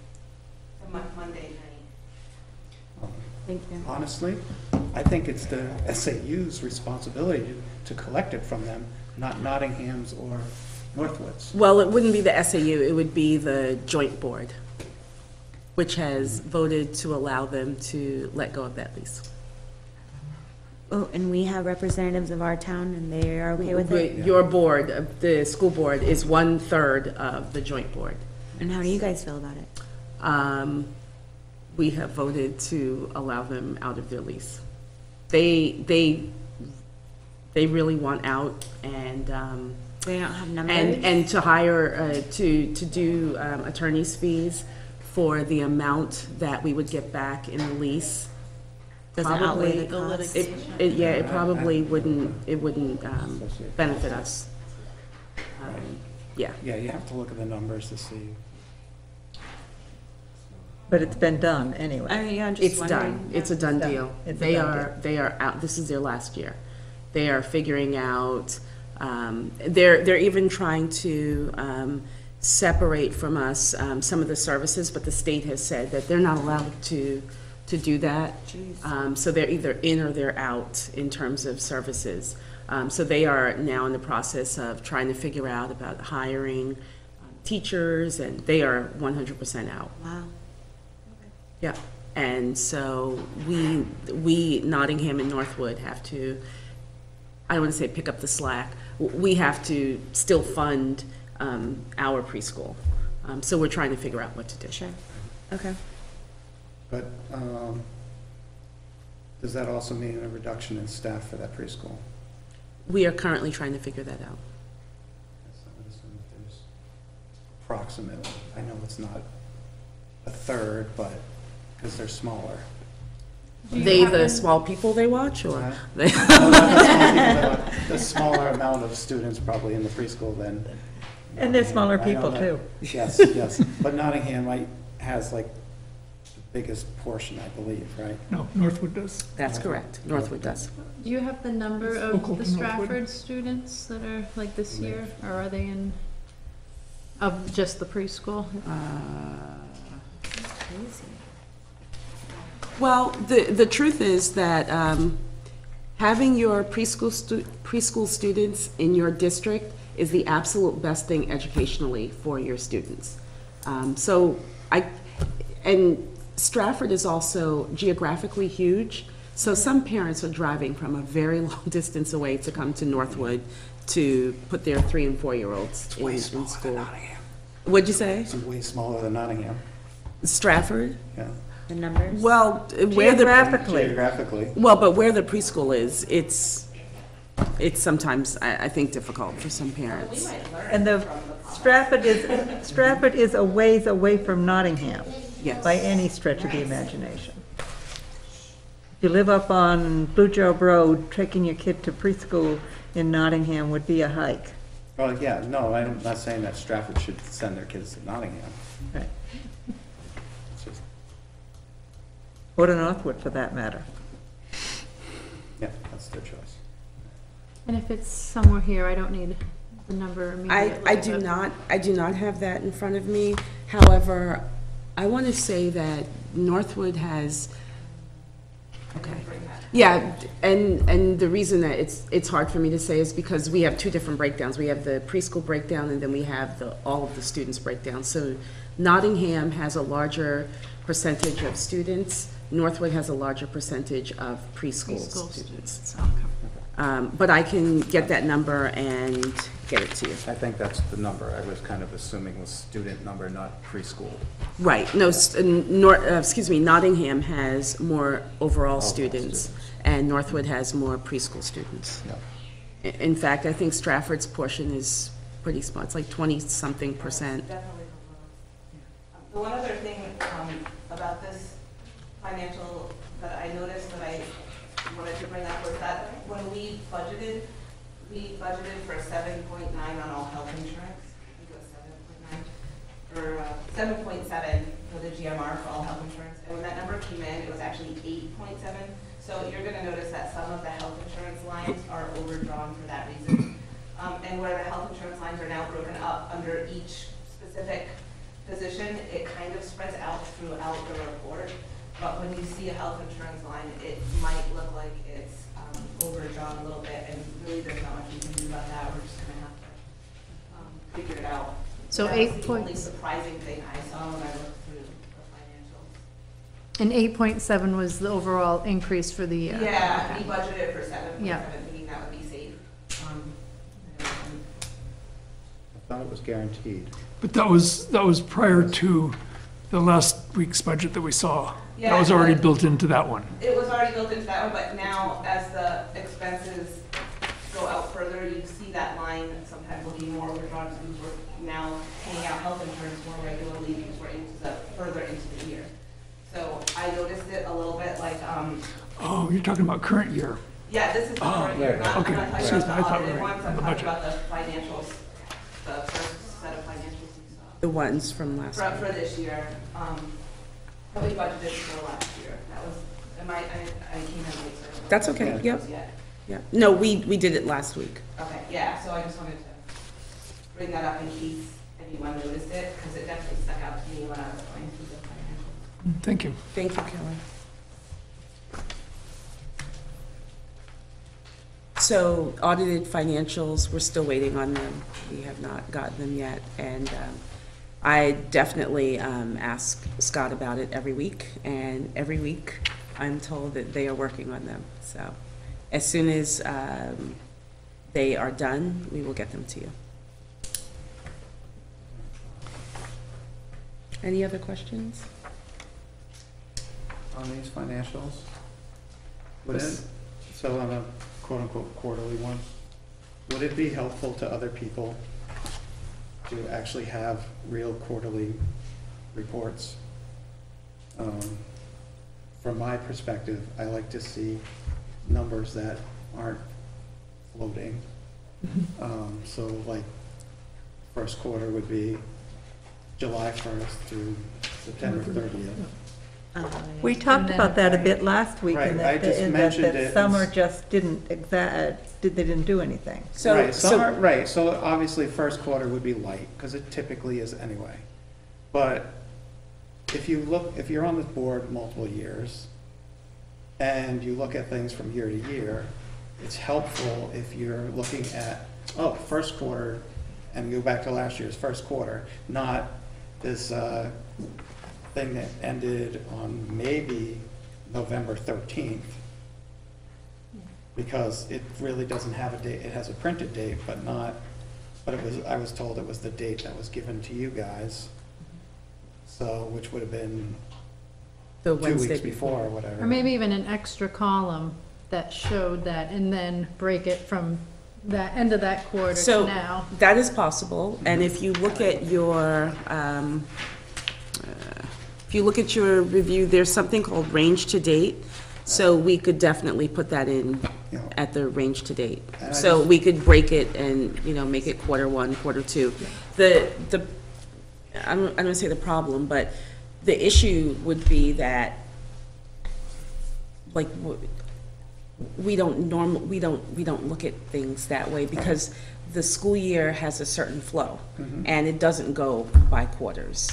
Speaker 11: a Monday night.
Speaker 3: Thank you.
Speaker 2: Honestly, I think it's the SAU's responsibility to collect it from them, not Nottingham's or Northwood's.
Speaker 5: Well, it wouldn't be the SAU, it would be the joint board, which has voted to allow them to let go of that lease.
Speaker 3: Oh, and we have representatives of our town, and they are okay with it?
Speaker 5: Your board, the school board, is 1/3 of the joint board.
Speaker 3: And how do you guys feel about it?
Speaker 5: We have voted to allow them out of their lease. They really want out, and
Speaker 3: They don't have numbers?
Speaker 5: and to hire, to do attorney's fees for the amount that we would get back in the lease.
Speaker 3: Does it outweigh the
Speaker 5: Probably-
Speaker 3: cost?
Speaker 5: it probably wouldn't, benefit us. Yeah.
Speaker 2: Yeah, you have to look at the numbers to see.
Speaker 7: But it's been done anyway.
Speaker 3: Yeah, I'm just
Speaker 5: It's
Speaker 3: wondering.
Speaker 5: done. It's a done
Speaker 7: It's done.
Speaker 5: deal.
Speaker 7: It's a
Speaker 5: They
Speaker 7: done
Speaker 5: are, they are out, this is their last year. They are figuring out, they're even trying to separate from us some of the services, but the state has said that they're not allowed to do that. So they're either in or they're out in terms of services. So they are now in the process of trying to figure out about hiring teachers, and they are 100% out.
Speaker 3: Wow.
Speaker 5: Yeah, and so we, Nottingham and Northwood, have to, I don't want to say pick up the slack, we have to still fund our preschool. So we're trying to figure out what to do.
Speaker 3: Sure. Okay.
Speaker 2: But does that also mean a reduction in staff for that preschool?
Speaker 5: We are currently trying to figure that out.
Speaker 2: Yes, I would assume that there's approximately, I know it's not a third, but, because they're smaller.
Speaker 5: They, the small people they watch, or?
Speaker 2: Huh?
Speaker 5: they-
Speaker 2: No, not the small people, but the smaller amount of students probably in the preschool than.
Speaker 7: And they're smaller
Speaker 2: I know
Speaker 7: people
Speaker 2: that.
Speaker 7: too.
Speaker 2: Yes, yes, but Nottingham has like the biggest portion, I believe, right?
Speaker 1: No, Northwood does.
Speaker 5: That's correct, Northwood does.
Speaker 4: Do you have the number of
Speaker 1: Local
Speaker 4: the
Speaker 1: to Northwood.
Speaker 4: Stratford students that are like this year, or are they in, of just the preschool?
Speaker 5: Well, the truth is that having your preschool students in your district is the absolute best thing educationally for your students. And Stratford is also geographically huge, so some parents are driving from a very long distance away to come to Northwood to put their 3- and 4-year-olds in school. What'd you say?
Speaker 2: It's way smaller than Nottingham,
Speaker 5: Stratford?
Speaker 2: yeah.
Speaker 3: The numbers?
Speaker 5: Well, where the
Speaker 2: Geographically.
Speaker 5: well, but where the preschool is, it's sometimes I think difficult for some parents.
Speaker 7: And the Stratford is a ways away from Nottingham.
Speaker 5: Yes.
Speaker 7: By any stretch of the imagination. If you live up on Blue Job Road, taking your kid to preschool in Nottingham would be a hike.
Speaker 2: Well, yeah, no, I'm not saying that Stratford should send their kids to Nottingham.
Speaker 7: Right.
Speaker 2: It's just,
Speaker 7: Or to Northwood, for that matter.
Speaker 2: yeah, that's their choice.
Speaker 4: And if it's somewhere here, I don't need the number immediately.
Speaker 5: I do not have that in front of me. However, I want to say that Northwood has, okay. Yeah, and the reason that it's hard for me to say is because we have two different breakdowns. We have the preschool breakdown, and then we have all of the students breakdown. So Nottingham has a larger percentage of students. Northwood has a larger percentage of preschool students. But I can get that number and get it to you.
Speaker 2: I think that's the number I was kind of assuming was student number, not preschool.
Speaker 5: Right, no, Nottingham has more overall students, and Northwood has more preschool students.
Speaker 2: Yeah.
Speaker 5: In fact, I think Stratford's portion is pretty small, it's like 20-something percent.
Speaker 11: Definitely. The one other thing about this financial that I noticed that I wanted to bring up was that when we budgeted for 7.9 on all health insurance. I think it was 7.9, or 7.7 for the GMR for all health insurance. And when that number came in, it was actually 8.7. So you're gonna notice that some of the health insurance lines are overdrawn for that reason. And where the health insurance lines are now broken up under each specific position, it kind of spreads out throughout the report. But when you see a health insurance line, it might look like it's overdrawn a little bit, and really there's not much we can do about that. We're just gonna have to figure it out.
Speaker 4: So
Speaker 11: That was
Speaker 4: 8
Speaker 11: the only
Speaker 4: points.
Speaker 11: surprising thing I saw when I looked through the financial
Speaker 4: And 8.7 was the overall increase for the year?
Speaker 11: Yeah,
Speaker 4: Okay.
Speaker 11: we budgeted for 7.7,
Speaker 4: Yeah.
Speaker 11: thinking that would be safe.
Speaker 2: I thought it was guaranteed.
Speaker 1: But that was prior to the last week's budget that we saw. That
Speaker 11: Yeah,
Speaker 1: was already
Speaker 11: but-
Speaker 1: built into that one.
Speaker 11: It was already built into that one, but now as the expenses go out further, you see that line sometimes will be more withdrawn because we're now paying out health insurance more regularly because we're further into the year. So I noticed it a little bit like,
Speaker 1: Oh, you're talking about current year.
Speaker 11: yeah, this is the current year,
Speaker 2: right.
Speaker 11: not,
Speaker 1: Okay.
Speaker 11: I'm not talking
Speaker 1: Excuse
Speaker 11: about
Speaker 1: me,
Speaker 11: the
Speaker 1: I thought we
Speaker 11: audited
Speaker 1: were
Speaker 11: ones, I'm
Speaker 1: the
Speaker 11: talking
Speaker 1: budget.
Speaker 11: about the financials, the first set of financials we saw.
Speaker 5: The ones from last week.
Speaker 11: For this year, that we budgeted for last year. That was, I came in late, so.
Speaker 5: That's okay,
Speaker 2: Yeah.
Speaker 5: yep,
Speaker 11: Yeah.
Speaker 5: yeah. No, we did it last week.
Speaker 11: Okay, yeah, so I just wanted to bring that up in case anyone noticed it, because it definitely stuck out to me when I was going through the financials.
Speaker 1: Thank you.
Speaker 5: Thank you, Kelly. So audited financials, we're still waiting on them. We have not gotten them yet. And I definitely ask Scott about it every week. And every week, I'm told that they are working on them. So as soon as they are done, we will get them to you. Any other questions?
Speaker 2: On these financials, would it, so on a quote-unquote quarterly one, would it be helpful to other people to actually have real quarterly reports? From my perspective, I like to see numbers that aren't floating. So like, first quarter would be July 1st through September 30th.
Speaker 7: We talked about that a bit last week,
Speaker 2: Right,
Speaker 7: and
Speaker 2: I just mentioned it as-
Speaker 7: summer just didn't, they didn't do anything.
Speaker 5: So,
Speaker 2: Right, summer, right, so obviously first quarter would be light, because it typically is anyway. But if you're on this board multiple years, and you look at things from year to year, it's helpful if you're looking at, first quarter, and go back to last year's first quarter, not this thing that ended on maybe November 13th. Because it really doesn't have a date, it has a printed date, but I was told it was the date that was given to you guys. So, which would have been
Speaker 5: the
Speaker 2: 2
Speaker 5: Wednesday
Speaker 2: weeks before or whatever.
Speaker 4: Or maybe even an extra column that showed that, and then break it from that end of that quarter
Speaker 5: So
Speaker 4: to now.
Speaker 5: that is possible, and if you look at your, review, there's something called range to date, so we could definitely put that in
Speaker 2: Yeah.
Speaker 5: at the range to date.
Speaker 2: And I
Speaker 5: So
Speaker 2: just-
Speaker 5: we could break it and, make it quarter one, quarter two. I don't wanna say the problem, but the issue would be that, like, we don't look at things that way because the school year has a certain flow, and it doesn't go by quarters.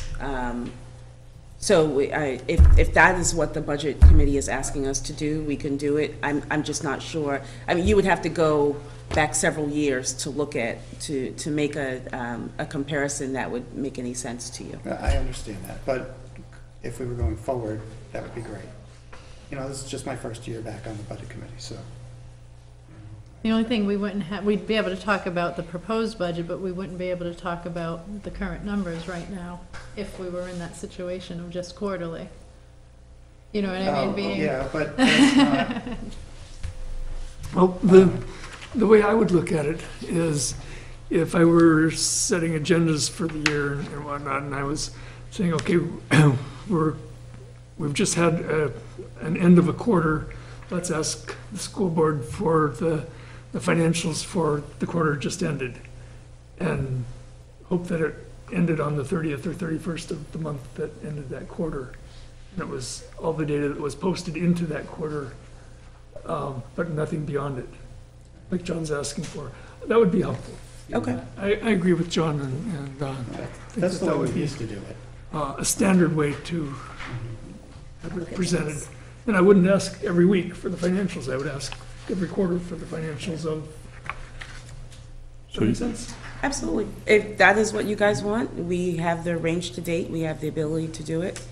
Speaker 5: So if that is what the budget committee is asking us to do, we can do it. I'm just not sure. I mean, you would have to go back several years to look at, to make a comparison that would make any sense to you.
Speaker 2: I understand that, but if we were going forward, that would be great. This is just my first year back on the budget committee, so.
Speaker 4: The only thing we'd be able to talk about the proposed budget, but we wouldn't be able to talk about the current numbers right now if we were in that situation of just quarterly. You know what I mean?
Speaker 2: Yeah, but that's not,
Speaker 1: Well, the way I would look at it is if I were setting agendas for the year and whatnot, and I was saying, okay, we've just had an end of a quarter, let's ask the school board for the financials for the quarter just ended, and hope that it ended on the 30th or 31st of the month that ended that quarter. And it was all the data that was posted into that quarter, but nothing beyond it, like John's asking for. That would be helpful.
Speaker 5: Okay.
Speaker 1: I agree with John, and I think
Speaker 2: that's the
Speaker 1: that
Speaker 2: way
Speaker 1: would
Speaker 2: we
Speaker 1: be
Speaker 2: used to do it.
Speaker 1: a standard way to have it presented. And I wouldn't ask every week for the financials, I would ask every quarter for the financials of, does that make sense?
Speaker 5: Absolutely. If that is what you guys want, we have the range to date, we have the ability to do it.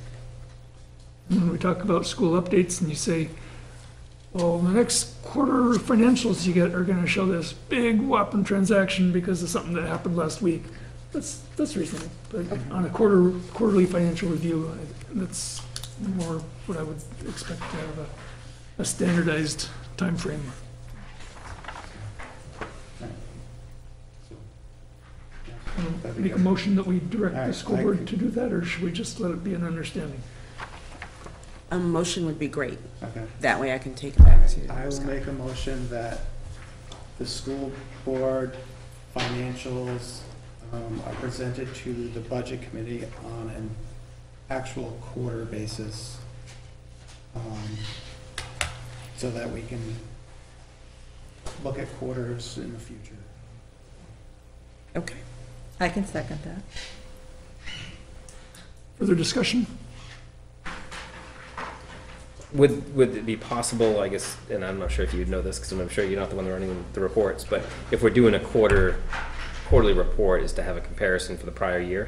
Speaker 1: when we talk about school updates and you say, well, the next quarter financials you get are gonna show this big whopping transaction because of something that happened last week. That's reasonable, but on a quarterly financial review, that's more what I would expect to have a standardized timeframe. Make a motion that we direct the school board to do that, or should we just let it be an understanding?
Speaker 5: A motion would be great.
Speaker 2: Okay.
Speaker 5: That way I can take it back to you.
Speaker 2: I will make a motion that the school board financials are presented to the budget committee on an actual quarter basis, so that we can look at quarters in the future.
Speaker 5: Okay.
Speaker 7: I can second that.
Speaker 1: Further discussion?
Speaker 9: Would it be possible, I guess, and I'm not sure if you'd know this, because I'm sure you're not the one running the reports, but if we're doing a quarterly report, is to have a comparison for the prior year,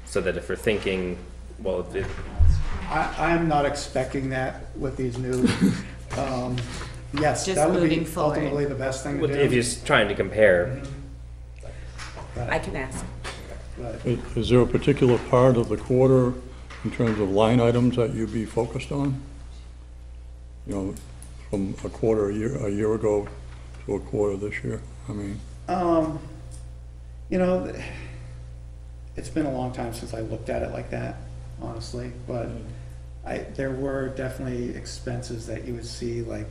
Speaker 9: so that if we're thinking, well,
Speaker 2: I'm not expecting that with these new, yes,
Speaker 5: Just
Speaker 2: that would be
Speaker 5: moving forward.
Speaker 2: ultimately the best thing to do.
Speaker 9: if you're just trying to compare,
Speaker 5: I can ask.
Speaker 2: But
Speaker 8: Is there a particular part of the quarter in terms of line items that you'd be focused on? You know, from a quarter a year ago to a quarter this year? I mean,
Speaker 2: you know, it's been a long time since I looked at it like that, honestly, but there were definitely expenses that you would see like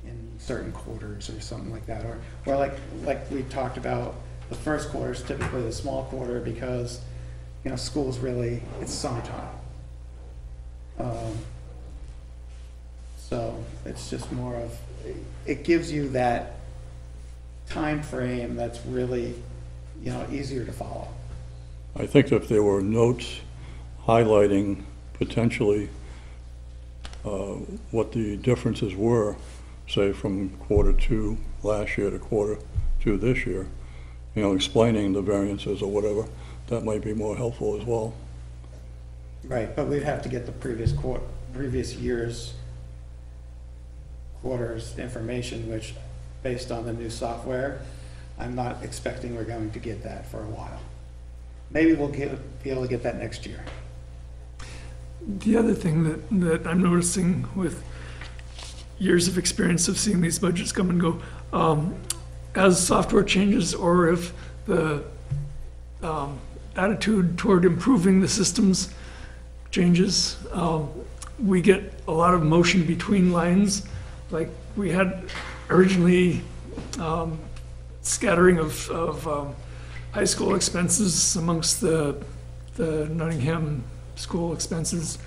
Speaker 2: in certain quarters or something like that, or like we talked about, the first quarter is typically the small quarter because, you know, school's really, it's summertime. So it's just more of, it gives you that time frame that's really, you know, easier to follow.
Speaker 8: I think if there were notes highlighting potentially what the differences were, say from quarter two last year to quarter two this year, you know, explaining the variances or whatever, that might be more helpful as well.
Speaker 2: Right, but we'd have to get the previous year's quarters information, which, based on the new software, I'm not expecting we're going to get that for a while. Maybe we'll be able to get that next year.
Speaker 1: The other thing that I'm noticing with years of experience of seeing these budgets come and go, as software changes, or if the attitude toward improving the systems changes, we get a lot of motion between lines. Like we had originally scattering of high school expenses amongst the Nottingham school expenses,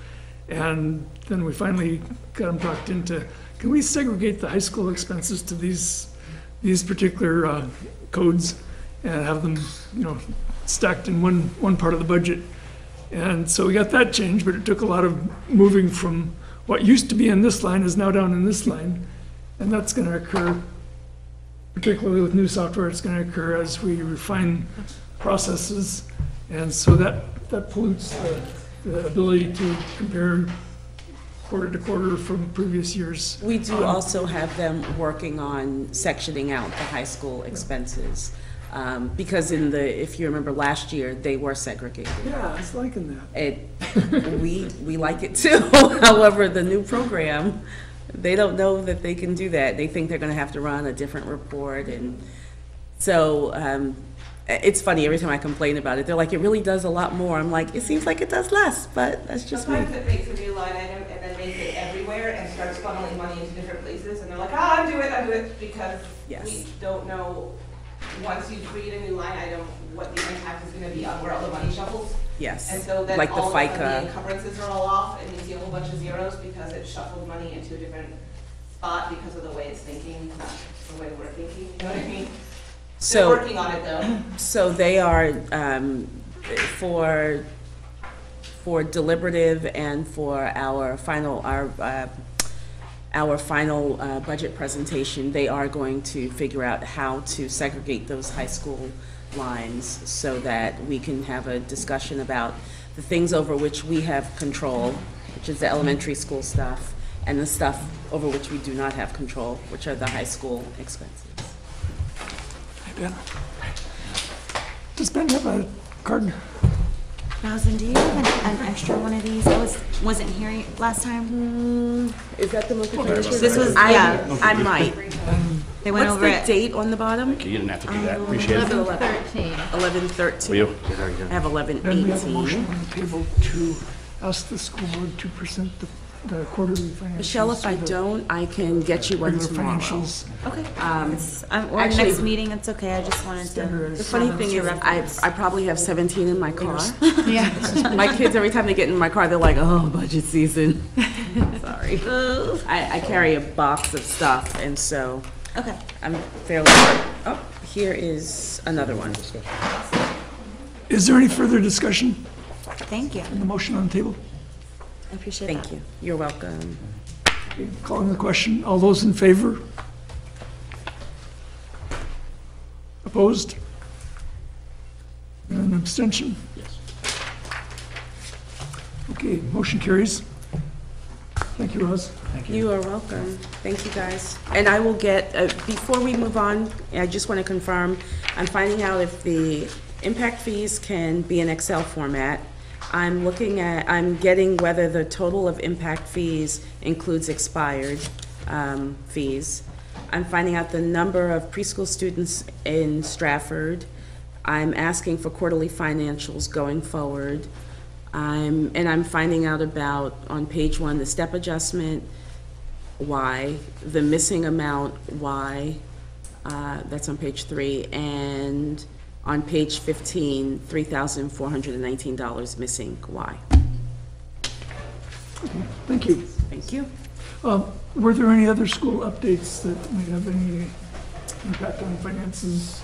Speaker 1: and then we finally got them talked into, can we segregate the high school expenses to these particular codes and have them, you know, stacked in one part of the budget? And so we got that changed, but it took a lot of moving from what used to be in this line is now down in this line, and that's going to occur, particularly with new software. It's going to occur as we refine processes, and so that pollutes the ability to compare quarter to quarter from previous years.
Speaker 5: We do also have them working on sectioning out the high school expenses. Because if you remember last year, they were segregated.
Speaker 1: Yeah, I was liking that.
Speaker 5: We like it too. However, the new program, they don't know that they can do that. They think they're gonna have to run a different report, and so, it's funny, every time I complain about it, they're like, it really does a lot more. I'm like, it seems like it does less, but that's just me.
Speaker 11: Sometimes it makes a new line item and then makes it everywhere and starts funneling money into different places, and they're like, I'll do it, because
Speaker 5: Yes.
Speaker 11: we don't know, once you create a new line item, what the impact is gonna be on where all the money shuffles.
Speaker 5: Yes,
Speaker 11: And so then
Speaker 5: like the
Speaker 11: all of a sudden the
Speaker 5: FICA.
Speaker 11: encumbrances are all off, and you see a whole bunch of zeros because it shuffled money into a different spot because of the way it's thinking, not the way we're thinking, you know what I mean? They're
Speaker 5: So,
Speaker 11: working on it though.
Speaker 5: so they are, for deliberative and for our final budget presentation, they are going to figure out how to segregate those high school lines so that we can have a discussion about the things over which we have control, which which is the elementary school stuff, and the stuff over which we do not have control, which are the high school expenses.
Speaker 1: Hey, Ben. Does Ben have a card?
Speaker 3: Rosin, do you have an extra one of these? I wasn't here last time.
Speaker 5: Is that the multi?
Speaker 3: This was,
Speaker 5: I
Speaker 3: yeah,
Speaker 5: might.
Speaker 3: they went
Speaker 5: What's
Speaker 3: over
Speaker 5: the
Speaker 3: it.
Speaker 5: date on the bottom?
Speaker 12: You didn't have to do that, appreciate it.
Speaker 4: 11/13.
Speaker 5: 11/13.
Speaker 12: Were you?
Speaker 5: I have
Speaker 1: Then we have a motion
Speaker 5: 11/18.
Speaker 1: on the table to ask the school board to present the quarterly financials.
Speaker 5: Michelle, if I
Speaker 1: or the
Speaker 5: don't, I can get you one
Speaker 1: regular
Speaker 5: tomorrow.
Speaker 1: financials.
Speaker 3: Okay. Or
Speaker 5: Actually-
Speaker 3: next meeting, it's okay, I just wanted to.
Speaker 1: Standardized.
Speaker 5: The funny thing is, I probably have 17 in my car.
Speaker 3: Yeah.
Speaker 5: My kids, every time they get in my car, they're like, oh, budget season. Sorry. I carry a box of stuff, and so
Speaker 3: Okay.
Speaker 5: I'm fairly, oh, here is another one.
Speaker 1: Is there any further discussion
Speaker 3: Thank you.
Speaker 1: on the motion on the table?
Speaker 3: I appreciate that.
Speaker 5: Thank you. You're welcome.
Speaker 1: Calling the question, all those in favor? Opposed? And an abstention? Yes. Okay, motion carries. Thank you, Roz.
Speaker 5: You are welcome. Thank you, guys. And I will get, before we move on, I just want to confirm, I'm finding out if the impact fees can be in Excel format. I'm getting whether the total of impact fees includes expired fees. I'm finding out the number of preschool students in Stratford. I'm asking for quarterly financials going forward. I'm finding out about, on page 1, the step adjustment, why, the missing amount, why, that's on page 3, and on page 15, $3,419 missing, why.
Speaker 1: Thank you.
Speaker 5: Thank you.
Speaker 1: Were there any other school updates that might have any impact on finances?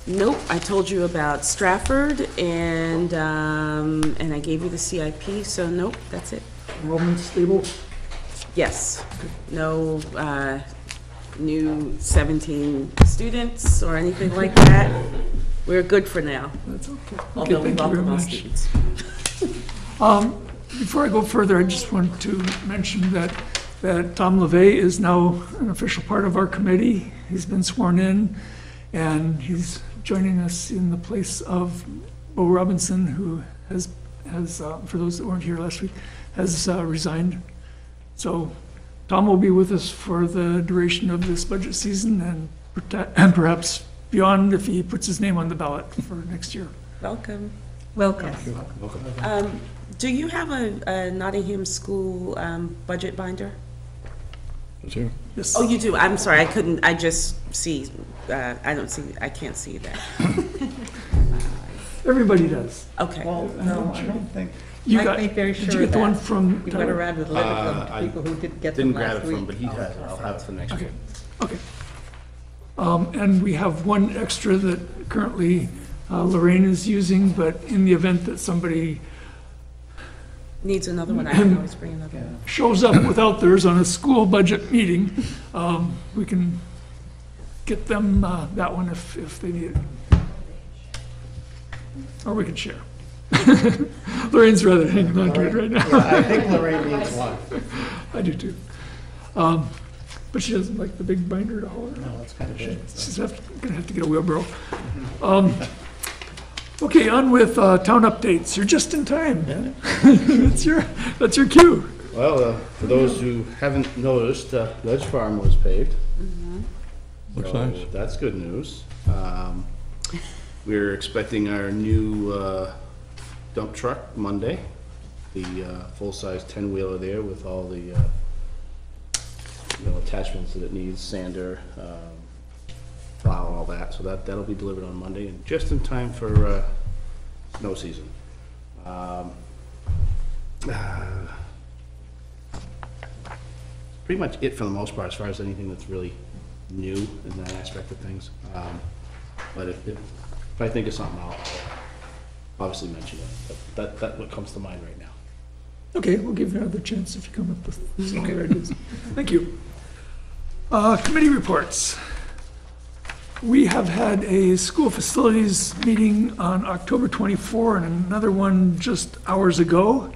Speaker 5: Nope, I told you about Stratford, and I gave you the CIP, so nope, that's it.
Speaker 1: Enrollment stable?
Speaker 5: Yes, no new 17 students or anything like that. We're good for now,
Speaker 1: That's okay. Okay,
Speaker 5: although we
Speaker 1: thank you very
Speaker 5: welcome all
Speaker 1: much.
Speaker 5: students.
Speaker 1: Before I go further, I just want to mention that Tom LeVay is now an official part of our committee. He's been sworn in, and he's joining us in the place of Bo Robinson, who has for those that weren't here last week, has resigned. So Tom will be with us for the duration of this budget season and perhaps beyond if he puts his name on the ballot for next year.
Speaker 5: Welcome.
Speaker 7: Welcome.
Speaker 5: Do you have a Nottingham school budget binder?
Speaker 8: Is here?
Speaker 1: Yes.
Speaker 5: Oh, you do? I'm sorry, I couldn't, I just see, I can't see that.
Speaker 1: Everybody does.
Speaker 5: Okay.
Speaker 2: Well, no, I don't think,
Speaker 1: You
Speaker 7: I'd
Speaker 1: got,
Speaker 7: be very
Speaker 1: did you
Speaker 7: sure
Speaker 1: get the one
Speaker 7: that
Speaker 1: from
Speaker 7: You went
Speaker 1: Tyler?
Speaker 7: around with letters to people who didn't get them
Speaker 12: Didn't grab
Speaker 7: last
Speaker 12: it from him,
Speaker 7: week.
Speaker 12: but he has it. I'll have it for next
Speaker 1: Okay,
Speaker 12: week.
Speaker 1: okay. And we have one extra that currently Lorraine is using, but in the event that somebody
Speaker 5: Needs another one, I can always bring another one.
Speaker 1: shows up without theirs on a school budget meeting, we can get them that one if they need it. Or we can share. Lorraine's rather hanging on to it right now.
Speaker 2: I think Lorraine needs one.
Speaker 1: I do too. But she doesn't like the big binder to hold her.
Speaker 2: No, it's kind of big.
Speaker 1: She's gonna have to get a wheelbarrow. Okay, on with town updates. You're just in time. That's your cue.
Speaker 12: Well, for those who haven't noticed, Ledge Farm was paved.
Speaker 8: Looks
Speaker 12: So
Speaker 8: nice.
Speaker 12: that's good news. We're expecting our new dump truck Monday, the full-size 10-wheeler there with all the attachments that it needs, sander, plow, all that. So that'll be delivered on Monday, and just in time for snow season. Pretty much it for the most part, as far as anything that's really new in that aspect of things. But if I think of something, I'll obviously mention it. But that's what comes to mind right now.
Speaker 1: Okay, we'll give you another chance if you come up with some other ideas. Thank you. Committee reports. We have had a school facilities meeting on October 24 and another one just hours ago.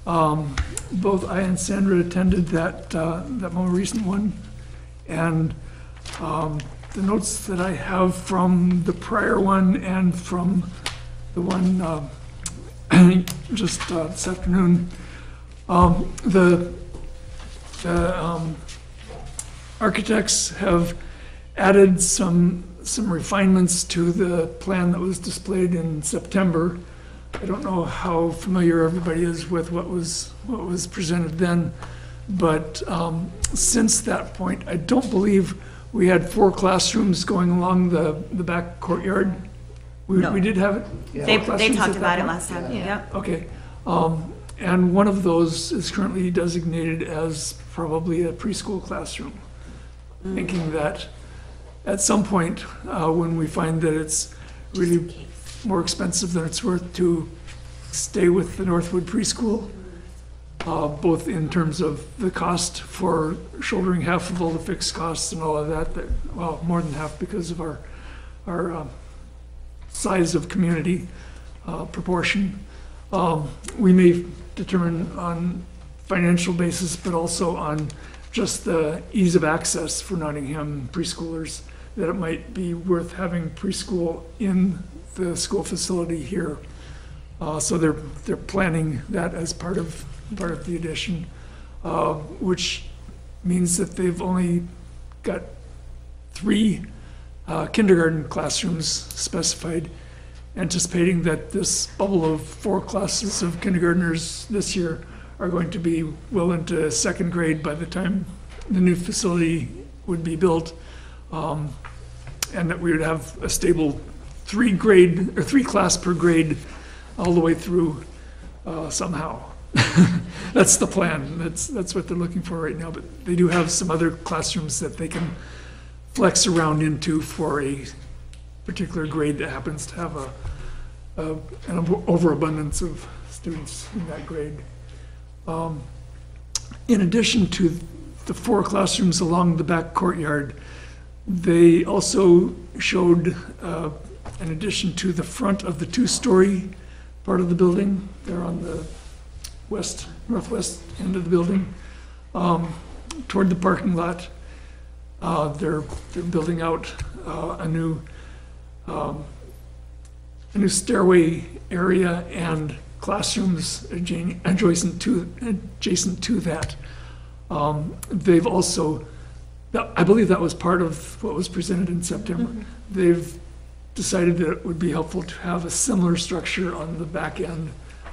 Speaker 1: Both I and Sandra attended that more recent one. And the notes that I have from the prior one and from the one just this afternoon, the architects have added some refinements to the plan that was displayed in September. I don't know how familiar everybody is with what was presented then, but since that point, I don't believe we had 4 classrooms going along the back courtyard. We did have it?
Speaker 3: They
Speaker 1: 4 classrooms
Speaker 3: talked
Speaker 1: at
Speaker 3: about
Speaker 1: that
Speaker 3: it
Speaker 1: point?
Speaker 3: last time, yep.
Speaker 1: Okay. And one of those is currently designated as probably a preschool classroom. Thinking that at some point, when we find that it's really more expensive than it's worth to stay with the Northwood preschool, both in terms of the cost for shouldering half of all the fixed costs and all of that, well, more than half because of our size of community proportion. We may determine on financial basis, but also on just the ease of access for Nottingham preschoolers, that it might be worth having preschool in the school facility here. So they're planning that as part of the addition, which means that they've only got 3 kindergarten classrooms specified, anticipating that this bubble of 4 classes of kindergartners this year are going to be well into 2nd grade by the time the new facility would be built, and that we would have a stable 3 class per grade all the way through somehow. That's the plan. That's what they're looking for right now. But they do have some other classrooms that they can flex around into for a particular grade that happens to have an overabundance of students in that grade. In addition to the 4 classrooms along the back courtyard, they also showed an addition to the front of the 2-story part of the building. They're on the northwest end of the building, toward the parking lot. They're building out a new stairway area and classrooms adjacent to that. They've also, I believe that was part of what was presented in September. They've decided that it would be helpful to have a similar structure on the back end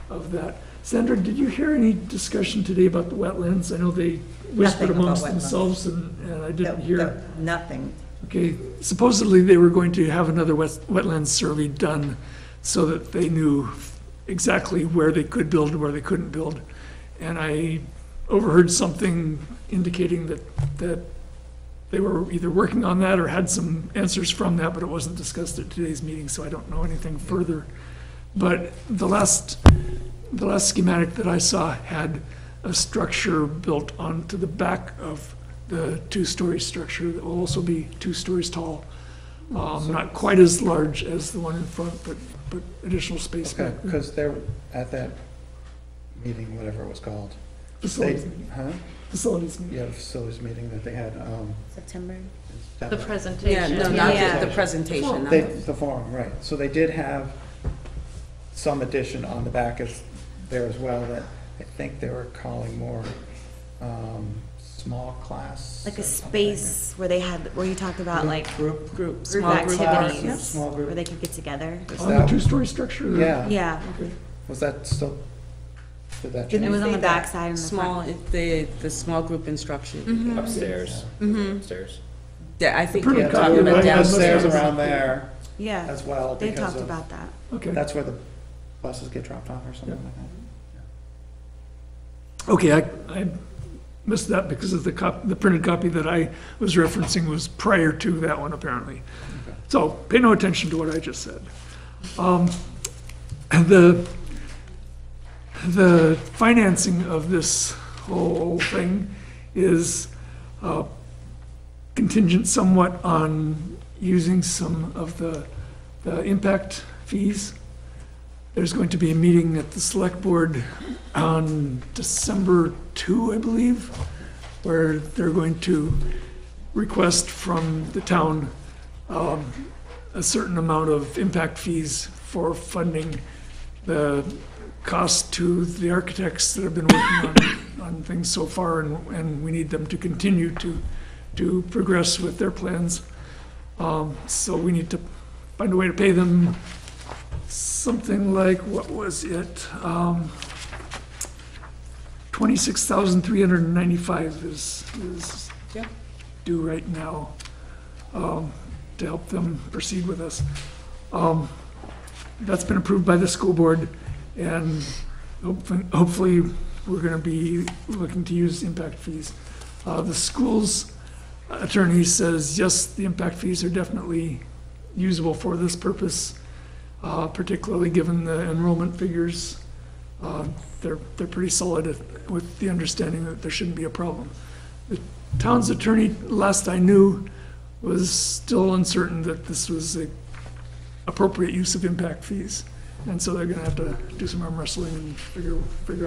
Speaker 1: of that. Sandra, did you hear any discussion today about the wetlands? I know they whispered
Speaker 7: Nothing about
Speaker 1: amongst
Speaker 7: wetlands.
Speaker 1: themselves, and I didn't hear.
Speaker 7: Nothing.
Speaker 1: Okay, supposedly they were going to have another wetlands survey done so that they knew exactly where they could build and where they couldn't build. And I overheard something indicating that they were either working on that or had some answers from that, but it wasn't discussed at today's meeting, so I don't know anything further. But the last schematic that I saw had a structure built onto the back of the 2-story structure that will also be 2 stories tall. Not quite as large as the one in front, but additional space
Speaker 2: Okay,
Speaker 1: back there.
Speaker 2: because they're at that meeting, whatever it was called.
Speaker 1: Facilities
Speaker 2: They-
Speaker 1: meeting.
Speaker 2: Huh?
Speaker 1: Facilities meeting.
Speaker 2: Yeah, the facilities meeting that they had.
Speaker 3: September.
Speaker 4: The presentation.
Speaker 5: Yeah, no, not
Speaker 3: Yeah.
Speaker 5: the presentation. not
Speaker 2: They,
Speaker 5: the-
Speaker 2: the forum, right. So they did have some addition on the back there as well that I think they were calling more small class.
Speaker 3: Like a
Speaker 2: or something.
Speaker 3: space where you talked about like
Speaker 2: Group.
Speaker 3: group
Speaker 5: small group
Speaker 3: activities,
Speaker 2: classes, small group.
Speaker 3: where they could get together.
Speaker 2: Is
Speaker 1: On the
Speaker 2: that-
Speaker 1: 2-story structure? or-
Speaker 2: Yeah.
Speaker 3: Yeah,
Speaker 1: Okay.
Speaker 2: Was that still, did that
Speaker 3: it
Speaker 2: change?
Speaker 3: was on the
Speaker 5: Say
Speaker 3: back
Speaker 5: that
Speaker 3: side and the
Speaker 5: Small,
Speaker 3: front.
Speaker 5: the small group instruction.
Speaker 9: Upstairs.
Speaker 3: Mm-hmm.
Speaker 9: Upstairs.
Speaker 5: Yeah, I think
Speaker 1: printed
Speaker 5: you're
Speaker 1: copy
Speaker 5: talking
Speaker 1: of
Speaker 5: about
Speaker 1: that has
Speaker 2: Upstairs
Speaker 1: Downstairs.
Speaker 2: around there
Speaker 3: Yeah,
Speaker 2: as well.
Speaker 3: they
Speaker 2: because
Speaker 3: talked
Speaker 2: of-
Speaker 3: about that.
Speaker 1: Okay.
Speaker 2: That's where the buses get dropped off or something
Speaker 1: Yeah.
Speaker 2: like that.
Speaker 1: Okay, I missed that because of the printed copy that I was referencing was prior to that one, apparently. So pay no attention to what I just said. The financing of this whole thing is contingent somewhat on using some of the impact fees. There's going to be a meeting at the select board on December 2, I believe, where they're going to request from the town a certain amount of impact fees for funding the cost to the architects that have been working on things so far, and we need them to continue to progress with their plans. So we need to find a way to pay them something like, what was it? 26,395 is
Speaker 5: Yeah.
Speaker 1: due right now, to help them proceed with us. That's been approved by the school board, and hopefully we're gonna be looking to use impact fees. The school's attorney says, yes, the impact fees are definitely usable for this purpose, particularly given the enrollment figures. They're pretty solid with the understanding that there shouldn't be a problem. The town's attorney, last I knew, was still uncertain that this was a appropriate use of impact fees. And so they're gonna have to do some arm wrestling and figure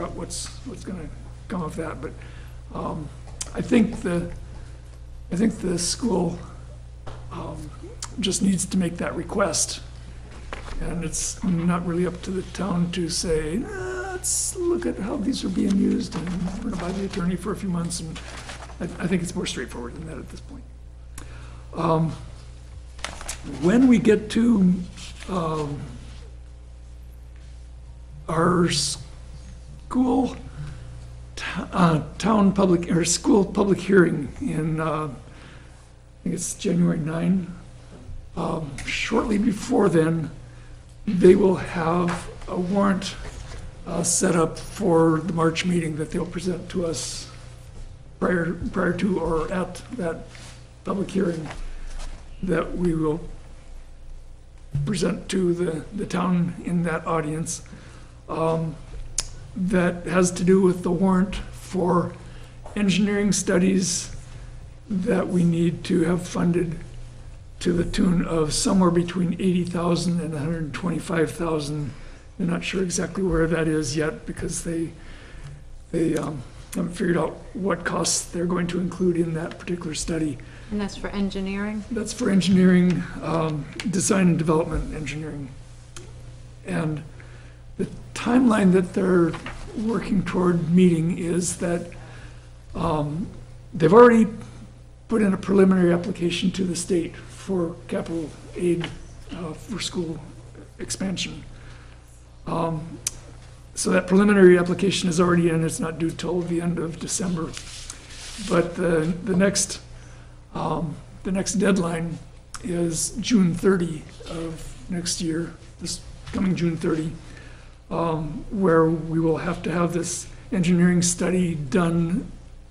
Speaker 1: out what's gonna come of that. But I think the school just needs to make that request. And it's not really up to the town to say, let's look at how these are being used, and we're gonna buy the attorney for a few months. And I think it's more straightforward than that at this point. When we get to our school town public, or school public hearing in, I think it's January 9. Shortly before then, they will have a warrant set up for the March meeting that they'll present to us prior to or at that public hearing, that we will present to the town in that audience. That has to do with the warrant for engineering studies that we need to have funded to the tune of somewhere between 80,000 and 125,000. They're not sure exactly where that is yet, because they haven't figured out what costs they're going to include in that particular study.
Speaker 4: And that's for engineering?
Speaker 1: That's for engineering, design and development engineering. And the timeline that they're working toward meeting is that they've already put in a preliminary application to the state for capital aid for school expansion. So that preliminary application is already in. It's not due till the end of December. But the next deadline is June 30 of next year, this coming June 30, where we will have to have this engineering study done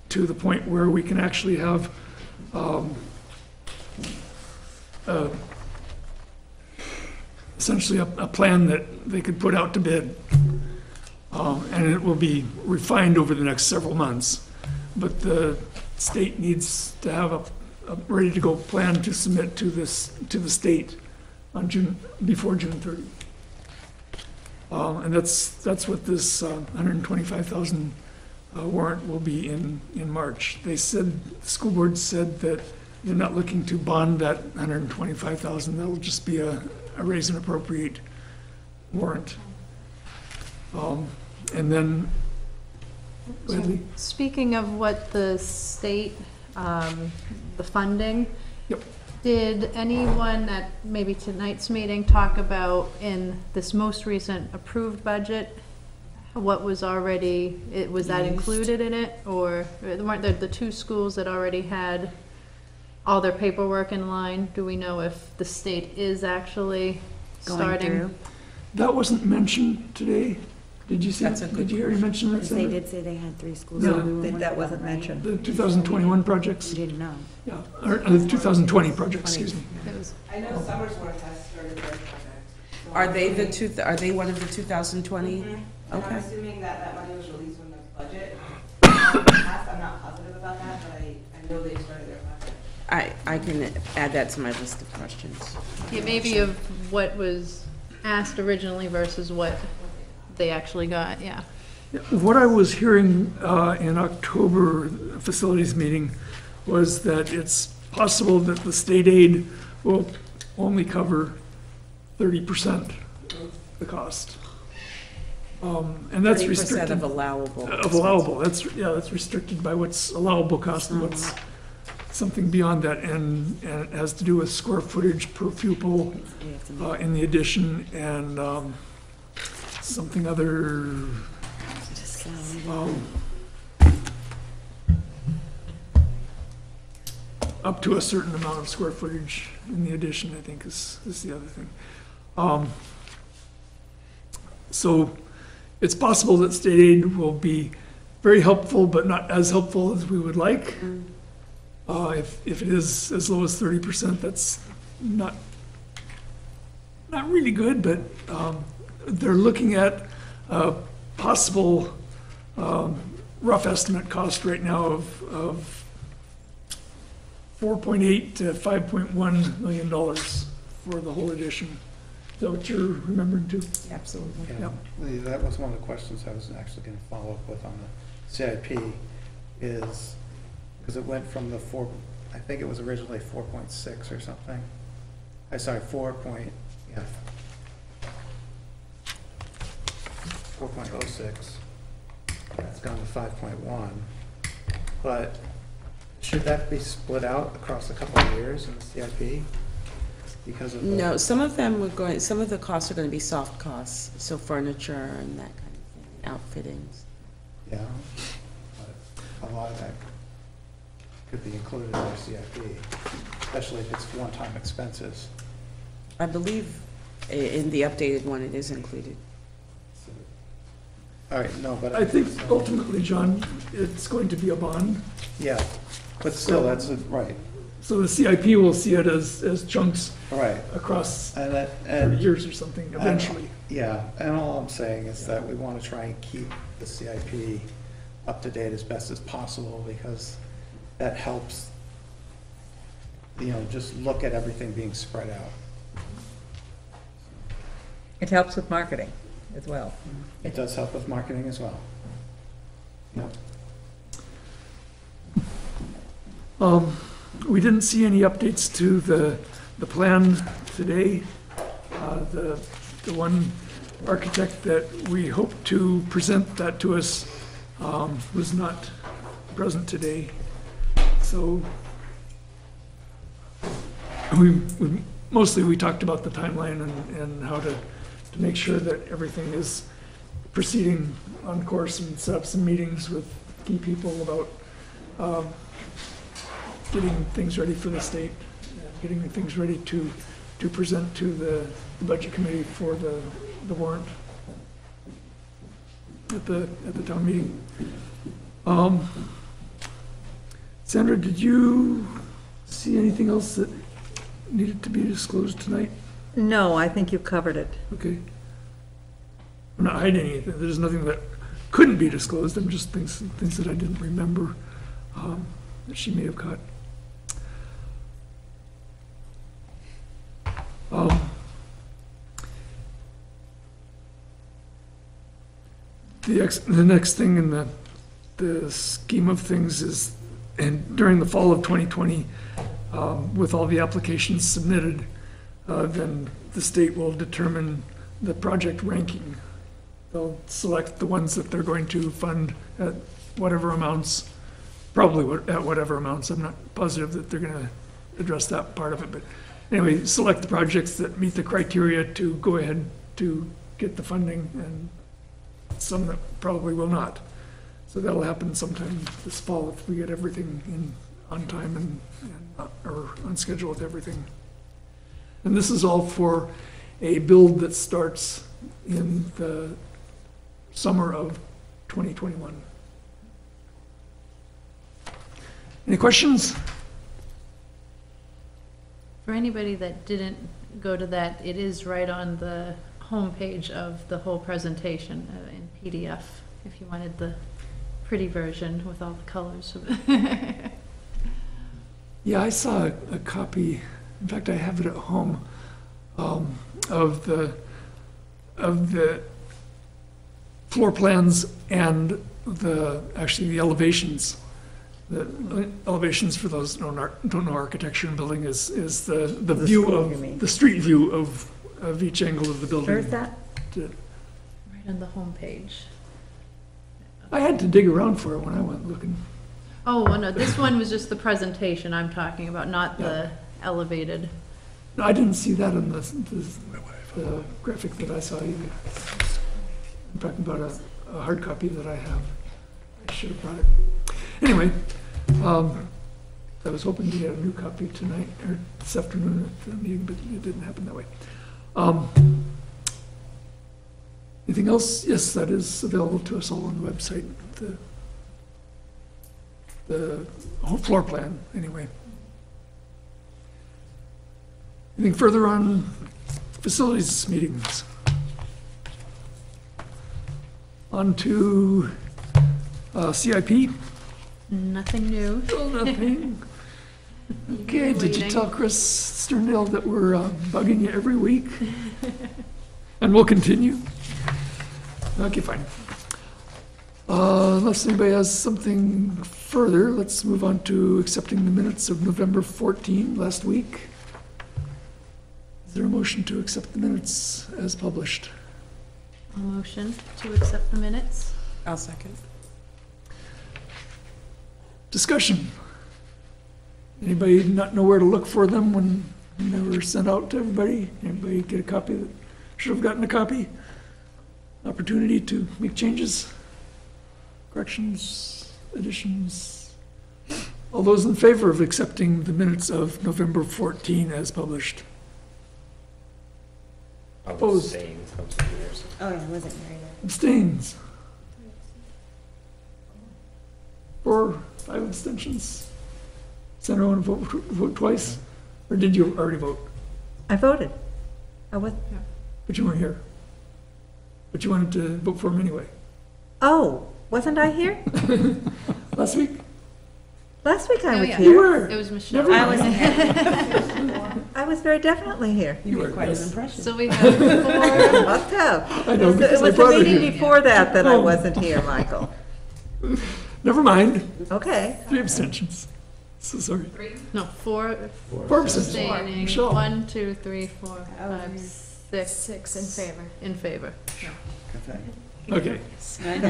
Speaker 1: to the point where we can actually have essentially a plan that they could put out to bid. And it will be refined over the next several months. But the state needs to have a ready-to-go plan to submit to the state on before June 30. And that's what this 125,000 warrant will be in March. They said, the school board said that they're not looking to bond that 125,000. That'll just be a raise and appropriate warrant. And then,
Speaker 4: Speaking of what the state, the funding.
Speaker 1: Yep.
Speaker 4: Did anyone at maybe tonight's meeting talk about in this most recent approved budget, what was already, was that included in it? Or weren't there the two schools that already had all their paperwork in line? Do we know if the state is actually
Speaker 3: Going
Speaker 4: starting?
Speaker 3: through.
Speaker 1: that wasn't mentioned today. Did you see?
Speaker 5: That's a good
Speaker 1: Did you already mention that?
Speaker 3: They
Speaker 1: Sandra?
Speaker 3: did say they had 3 schools.
Speaker 1: No,
Speaker 3: so we were one
Speaker 7: That
Speaker 3: of
Speaker 7: wasn't
Speaker 3: them, right?
Speaker 7: mentioned.
Speaker 1: The 2021 projects?
Speaker 3: You didn't know.
Speaker 1: Yeah, or the 2020 projects, excuse me.
Speaker 4: It was-
Speaker 11: I know Summersworth has started their project. So
Speaker 5: Are they one of the 2020?
Speaker 11: Mhm. And
Speaker 5: Okay.
Speaker 11: I'm assuming that money was released from the budget. I'm not positive about that, but I know they started their project.
Speaker 5: I can add that to my list of questions.
Speaker 4: Yeah, maybe of what was asked originally versus what they actually got, yeah.
Speaker 1: What I was hearing in October facilities meeting was that it's possible that the state aid will only cover 30% of the cost. And that's
Speaker 5: 30%
Speaker 1: restricted.
Speaker 5: of allowable.
Speaker 1: Of allowable, that's restricted by what's allowable cost and what's something beyond that. And it has to do with square footage per pupil in the addition and something other. Up to a certain amount of square footage in the addition, I think, is the other thing. So it's possible that state aid will be very helpful, but not as helpful as we would like. If it is as low as 30%, that's not really good, but they're looking at a possible rough estimate cost right now of $4.8 to $5.1 million for the whole edition. Is that what you're remembering too?
Speaker 5: Absolutely.
Speaker 2: Yeah, that was one of the questions I was actually going to follow up with on the CIP is, because it went from the I think it was originally 4.6 or something. Sorry, 4.06. It's gone to 5.1. But should that be split out across a couple of years in the CIP? Because of
Speaker 5: No, some of the costs are going to be soft costs, so furniture and that kind of thing, outfittings.
Speaker 2: Yeah, but a lot of that could be included in your CIP, especially if it's one-time expenses.
Speaker 5: I believe in the updated one, it is included.
Speaker 2: All right, no, but.
Speaker 1: I think ultimately, John, it's going to be a bond.
Speaker 2: Yeah, but still, that's right.
Speaker 1: So the CIP will see it as chunks
Speaker 2: Right.
Speaker 1: across
Speaker 2: And that,
Speaker 1: 30 years or something eventually.
Speaker 2: Yeah, and all I'm saying is that we want to try and keep the CIP up to date as best as possible because that helps, just look at everything being spread out.
Speaker 7: It helps with marketing as well.
Speaker 2: It does help with marketing as well. Yep.
Speaker 1: We didn't see any updates to the plan today. The one architect that we hoped to present that to us was not present today. So we talked about the timeline and how to make sure that everything is proceeding on course and set up some meetings with key people about getting things ready for the state, getting things ready to present to the budget committee for the warrant at the town meeting. Sandra, did you see anything else that needed to be disclosed tonight?
Speaker 7: No, I think you covered it.
Speaker 1: Okay. I'm not hiding anything. There's nothing that couldn't be disclosed. I'm just things that I didn't remember that she may have caught. The next thing in the scheme of things is, and during the fall of 2020, with all the applications submitted, then the state will determine the project ranking. They'll select the ones that they're going to fund at whatever amounts, probably at whatever amounts. I'm not positive that they're going to address that part of it, but anyway, select the projects that meet the criteria to go ahead to get the funding, and some that probably will not. So that'll happen sometime this fall if we get everything in on time or on schedule with everything. And this is all for a build that starts in the summer of 2021. Any questions?
Speaker 4: For anybody that didn't go to that, it is right on the homepage of the whole presentation in PDF, if you wanted the pretty version with all the colors.
Speaker 1: Yeah, I saw a copy, in fact, I have it at home, of the floor plans and actually the elevations. The elevations, for those who don't know architecture and building, is the view
Speaker 7: street, you
Speaker 1: of,
Speaker 7: mean.
Speaker 1: the street view of each angle of the building.
Speaker 7: Where's that?
Speaker 4: Right on the homepage.
Speaker 1: I had to dig around for it when I went looking.
Speaker 4: Oh, well, no, this one was just the presentation I'm talking about, not the elevated.
Speaker 1: No, I didn't see that in the graphic that I saw either. I'm talking about a hard copy that I have. I should have brought it. Anyway, I was hoping to get a new copy tonight, or this afternoon at the meeting, but it didn't happen that way. Anything else? Yes, that is available to us all on the website, the whole floor plan, anyway. Anything further on facilities meetings? On to CIP?
Speaker 4: Nothing new.
Speaker 1: Still nothing. Okay, did you tell Chris Sterndale that we're bugging you every week? And we'll continue? Okay, fine. Unless anybody has something further, let's move on to accepting the minutes of November 14, last week. Is there a motion to accept the minutes as published?
Speaker 4: A motion to accept the minutes.
Speaker 5: I'll second.
Speaker 1: Discussion. Anybody not know where to look for them when they were sent out to everybody? Anybody get a copy that should have gotten a copy? Opportunity to make changes, corrections, additions? All those in favor of accepting the minutes of November 14 as published? Opposed?
Speaker 3: Oh, yeah, I wasn't very there.
Speaker 1: Abstains? 4, 5 abstentions? Does anyone vote twice? Or did you already vote?
Speaker 7: I voted. I was,
Speaker 1: But you weren't here. But you wanted to vote for him anyway.
Speaker 7: oh, wasn't I here?
Speaker 1: Last week?
Speaker 7: Last week I was
Speaker 1: You
Speaker 7: here.
Speaker 1: were.
Speaker 4: It was Michelle.
Speaker 1: Never
Speaker 3: I
Speaker 1: mind.
Speaker 3: wasn't here.
Speaker 7: I was very definitely here.
Speaker 5: You
Speaker 1: were,
Speaker 5: made quite an
Speaker 1: yes.
Speaker 5: impression.
Speaker 4: So we have 4,
Speaker 7: Must have.
Speaker 1: I know,
Speaker 7: It
Speaker 1: because I
Speaker 7: was the
Speaker 1: brought it
Speaker 7: meeting
Speaker 1: here.
Speaker 7: before that I
Speaker 1: Oh.
Speaker 7: wasn't here, Michael.
Speaker 1: Never mind.
Speaker 7: Okay.
Speaker 1: 3 abstentions. So sorry.
Speaker 4: no, 4
Speaker 1: 4 abstentions.
Speaker 4: abstaining.
Speaker 1: Michelle.
Speaker 4: 1, 2, 3, 4, 5, 6.
Speaker 10: 6 in favor.
Speaker 4: In favor.
Speaker 1: Okay.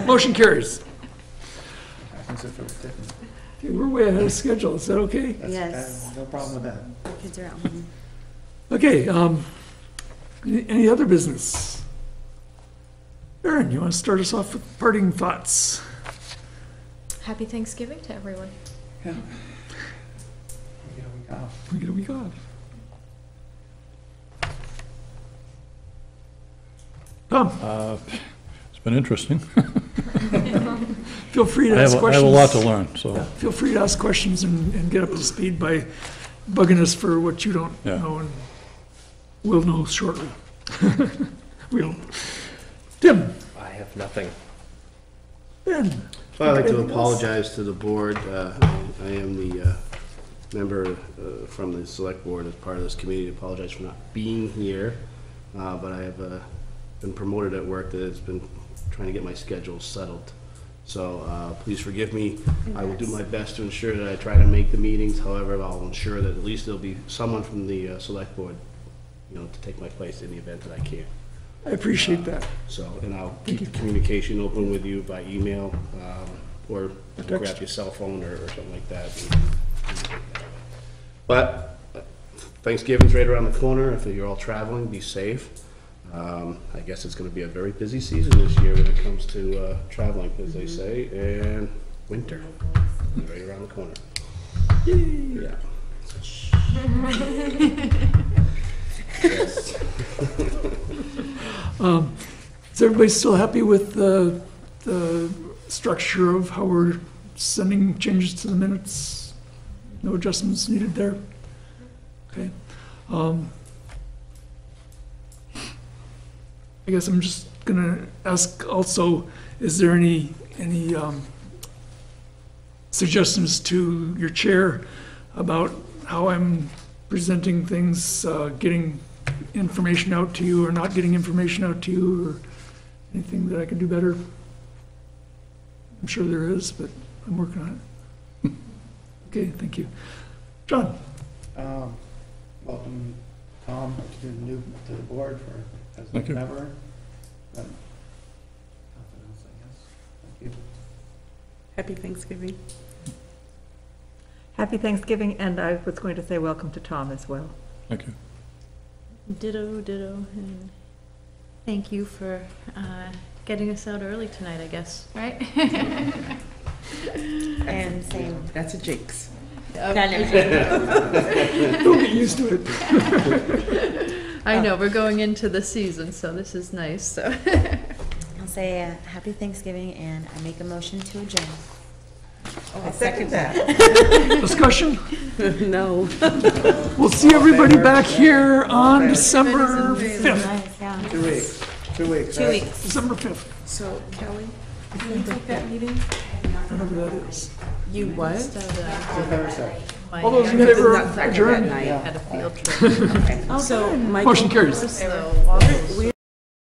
Speaker 1: Motion carries.
Speaker 6: Happens if it was different.
Speaker 1: Okay, we're way ahead of schedule. Is that okay?
Speaker 3: Yes.
Speaker 6: No problem with that.
Speaker 3: Kids are at home.
Speaker 1: Okay, any other business? Erin, you want to start us off with parting thoughts?
Speaker 10: Happy Thanksgiving to everyone.
Speaker 6: Yeah. We get a week off.
Speaker 1: We get a week off. Tom,
Speaker 8: It's been interesting.
Speaker 1: feel free to
Speaker 8: I
Speaker 1: ask
Speaker 8: have
Speaker 1: questions.
Speaker 8: a lot to learn, so.
Speaker 1: Feel free to ask questions and get up to speed by bugging us for what you don't
Speaker 8: Yeah.
Speaker 1: know, and we'll know shortly. We'll. Tim,
Speaker 9: I have nothing.
Speaker 1: Ben.
Speaker 12: Well, I'd like to
Speaker 1: anything else?
Speaker 12: apologize to the board. I am the member from the select board as part of this committee. Apologize for not being here, but I have been promoted at work that has been trying to get my schedule settled. So please forgive me. I will do my best to ensure that I try to make the meetings. However, I'll ensure that at least there'll be someone from the select board, to take my place in the event that I can't.
Speaker 1: I appreciate that.
Speaker 12: So, and I'll keep the communication open with you by email, or
Speaker 1: text.
Speaker 12: grab your cell phone or something like that. But Thanksgiving's right around the corner. If you're all traveling, be safe. I guess it's gonna be a very busy season this year when it comes to traveling, as they say, and winter, right around the corner. Yeah. Yes.
Speaker 1: Is everybody still happy with the structure of how we're sending changes to the minutes? No adjustments needed there? Okay. I guess I'm just gonna ask also, is there any suggestions to your chair about how I'm presenting things, getting information out to you or not getting information out to you, or anything that I could do better. I'm sure there is, but I'm working on it. Okay, thank you. John?
Speaker 2: Welcome, Tom, to the board as
Speaker 8: Thank you.
Speaker 2: ever. Nothing else, I guess. Thank you.
Speaker 5: Happy Thanksgiving.
Speaker 7: Happy Thanksgiving, and I was going to say welcome to Tom as well.
Speaker 8: Thank you.
Speaker 4: Ditto, ditto, and thank you for getting us out early tonight, I guess, right?
Speaker 3: And same.
Speaker 5: That's a jinx.
Speaker 1: Don't get used to it.
Speaker 4: I know, we're going into the season, so this is nice, so.
Speaker 3: I'll say happy Thanksgiving, and I make a motion to adjourn.
Speaker 7: I second that.
Speaker 1: Discussion?
Speaker 5: No.
Speaker 1: We'll see everybody back here on December 5th.
Speaker 3: Nice, yeah.
Speaker 2: 2 weeks. 2 weeks.
Speaker 3: 2
Speaker 2: right?
Speaker 3: weeks.
Speaker 1: December 5th,
Speaker 5: So Kelly, you take that meeting?
Speaker 1: whatever that is.
Speaker 5: You what?
Speaker 2: September 6th.
Speaker 1: All those in favor
Speaker 5: Nutcracker
Speaker 1: of adjourn?
Speaker 5: that night.
Speaker 4: Had a field trip.
Speaker 5: So Michael.
Speaker 1: Motion carries.
Speaker 4: So, waffles.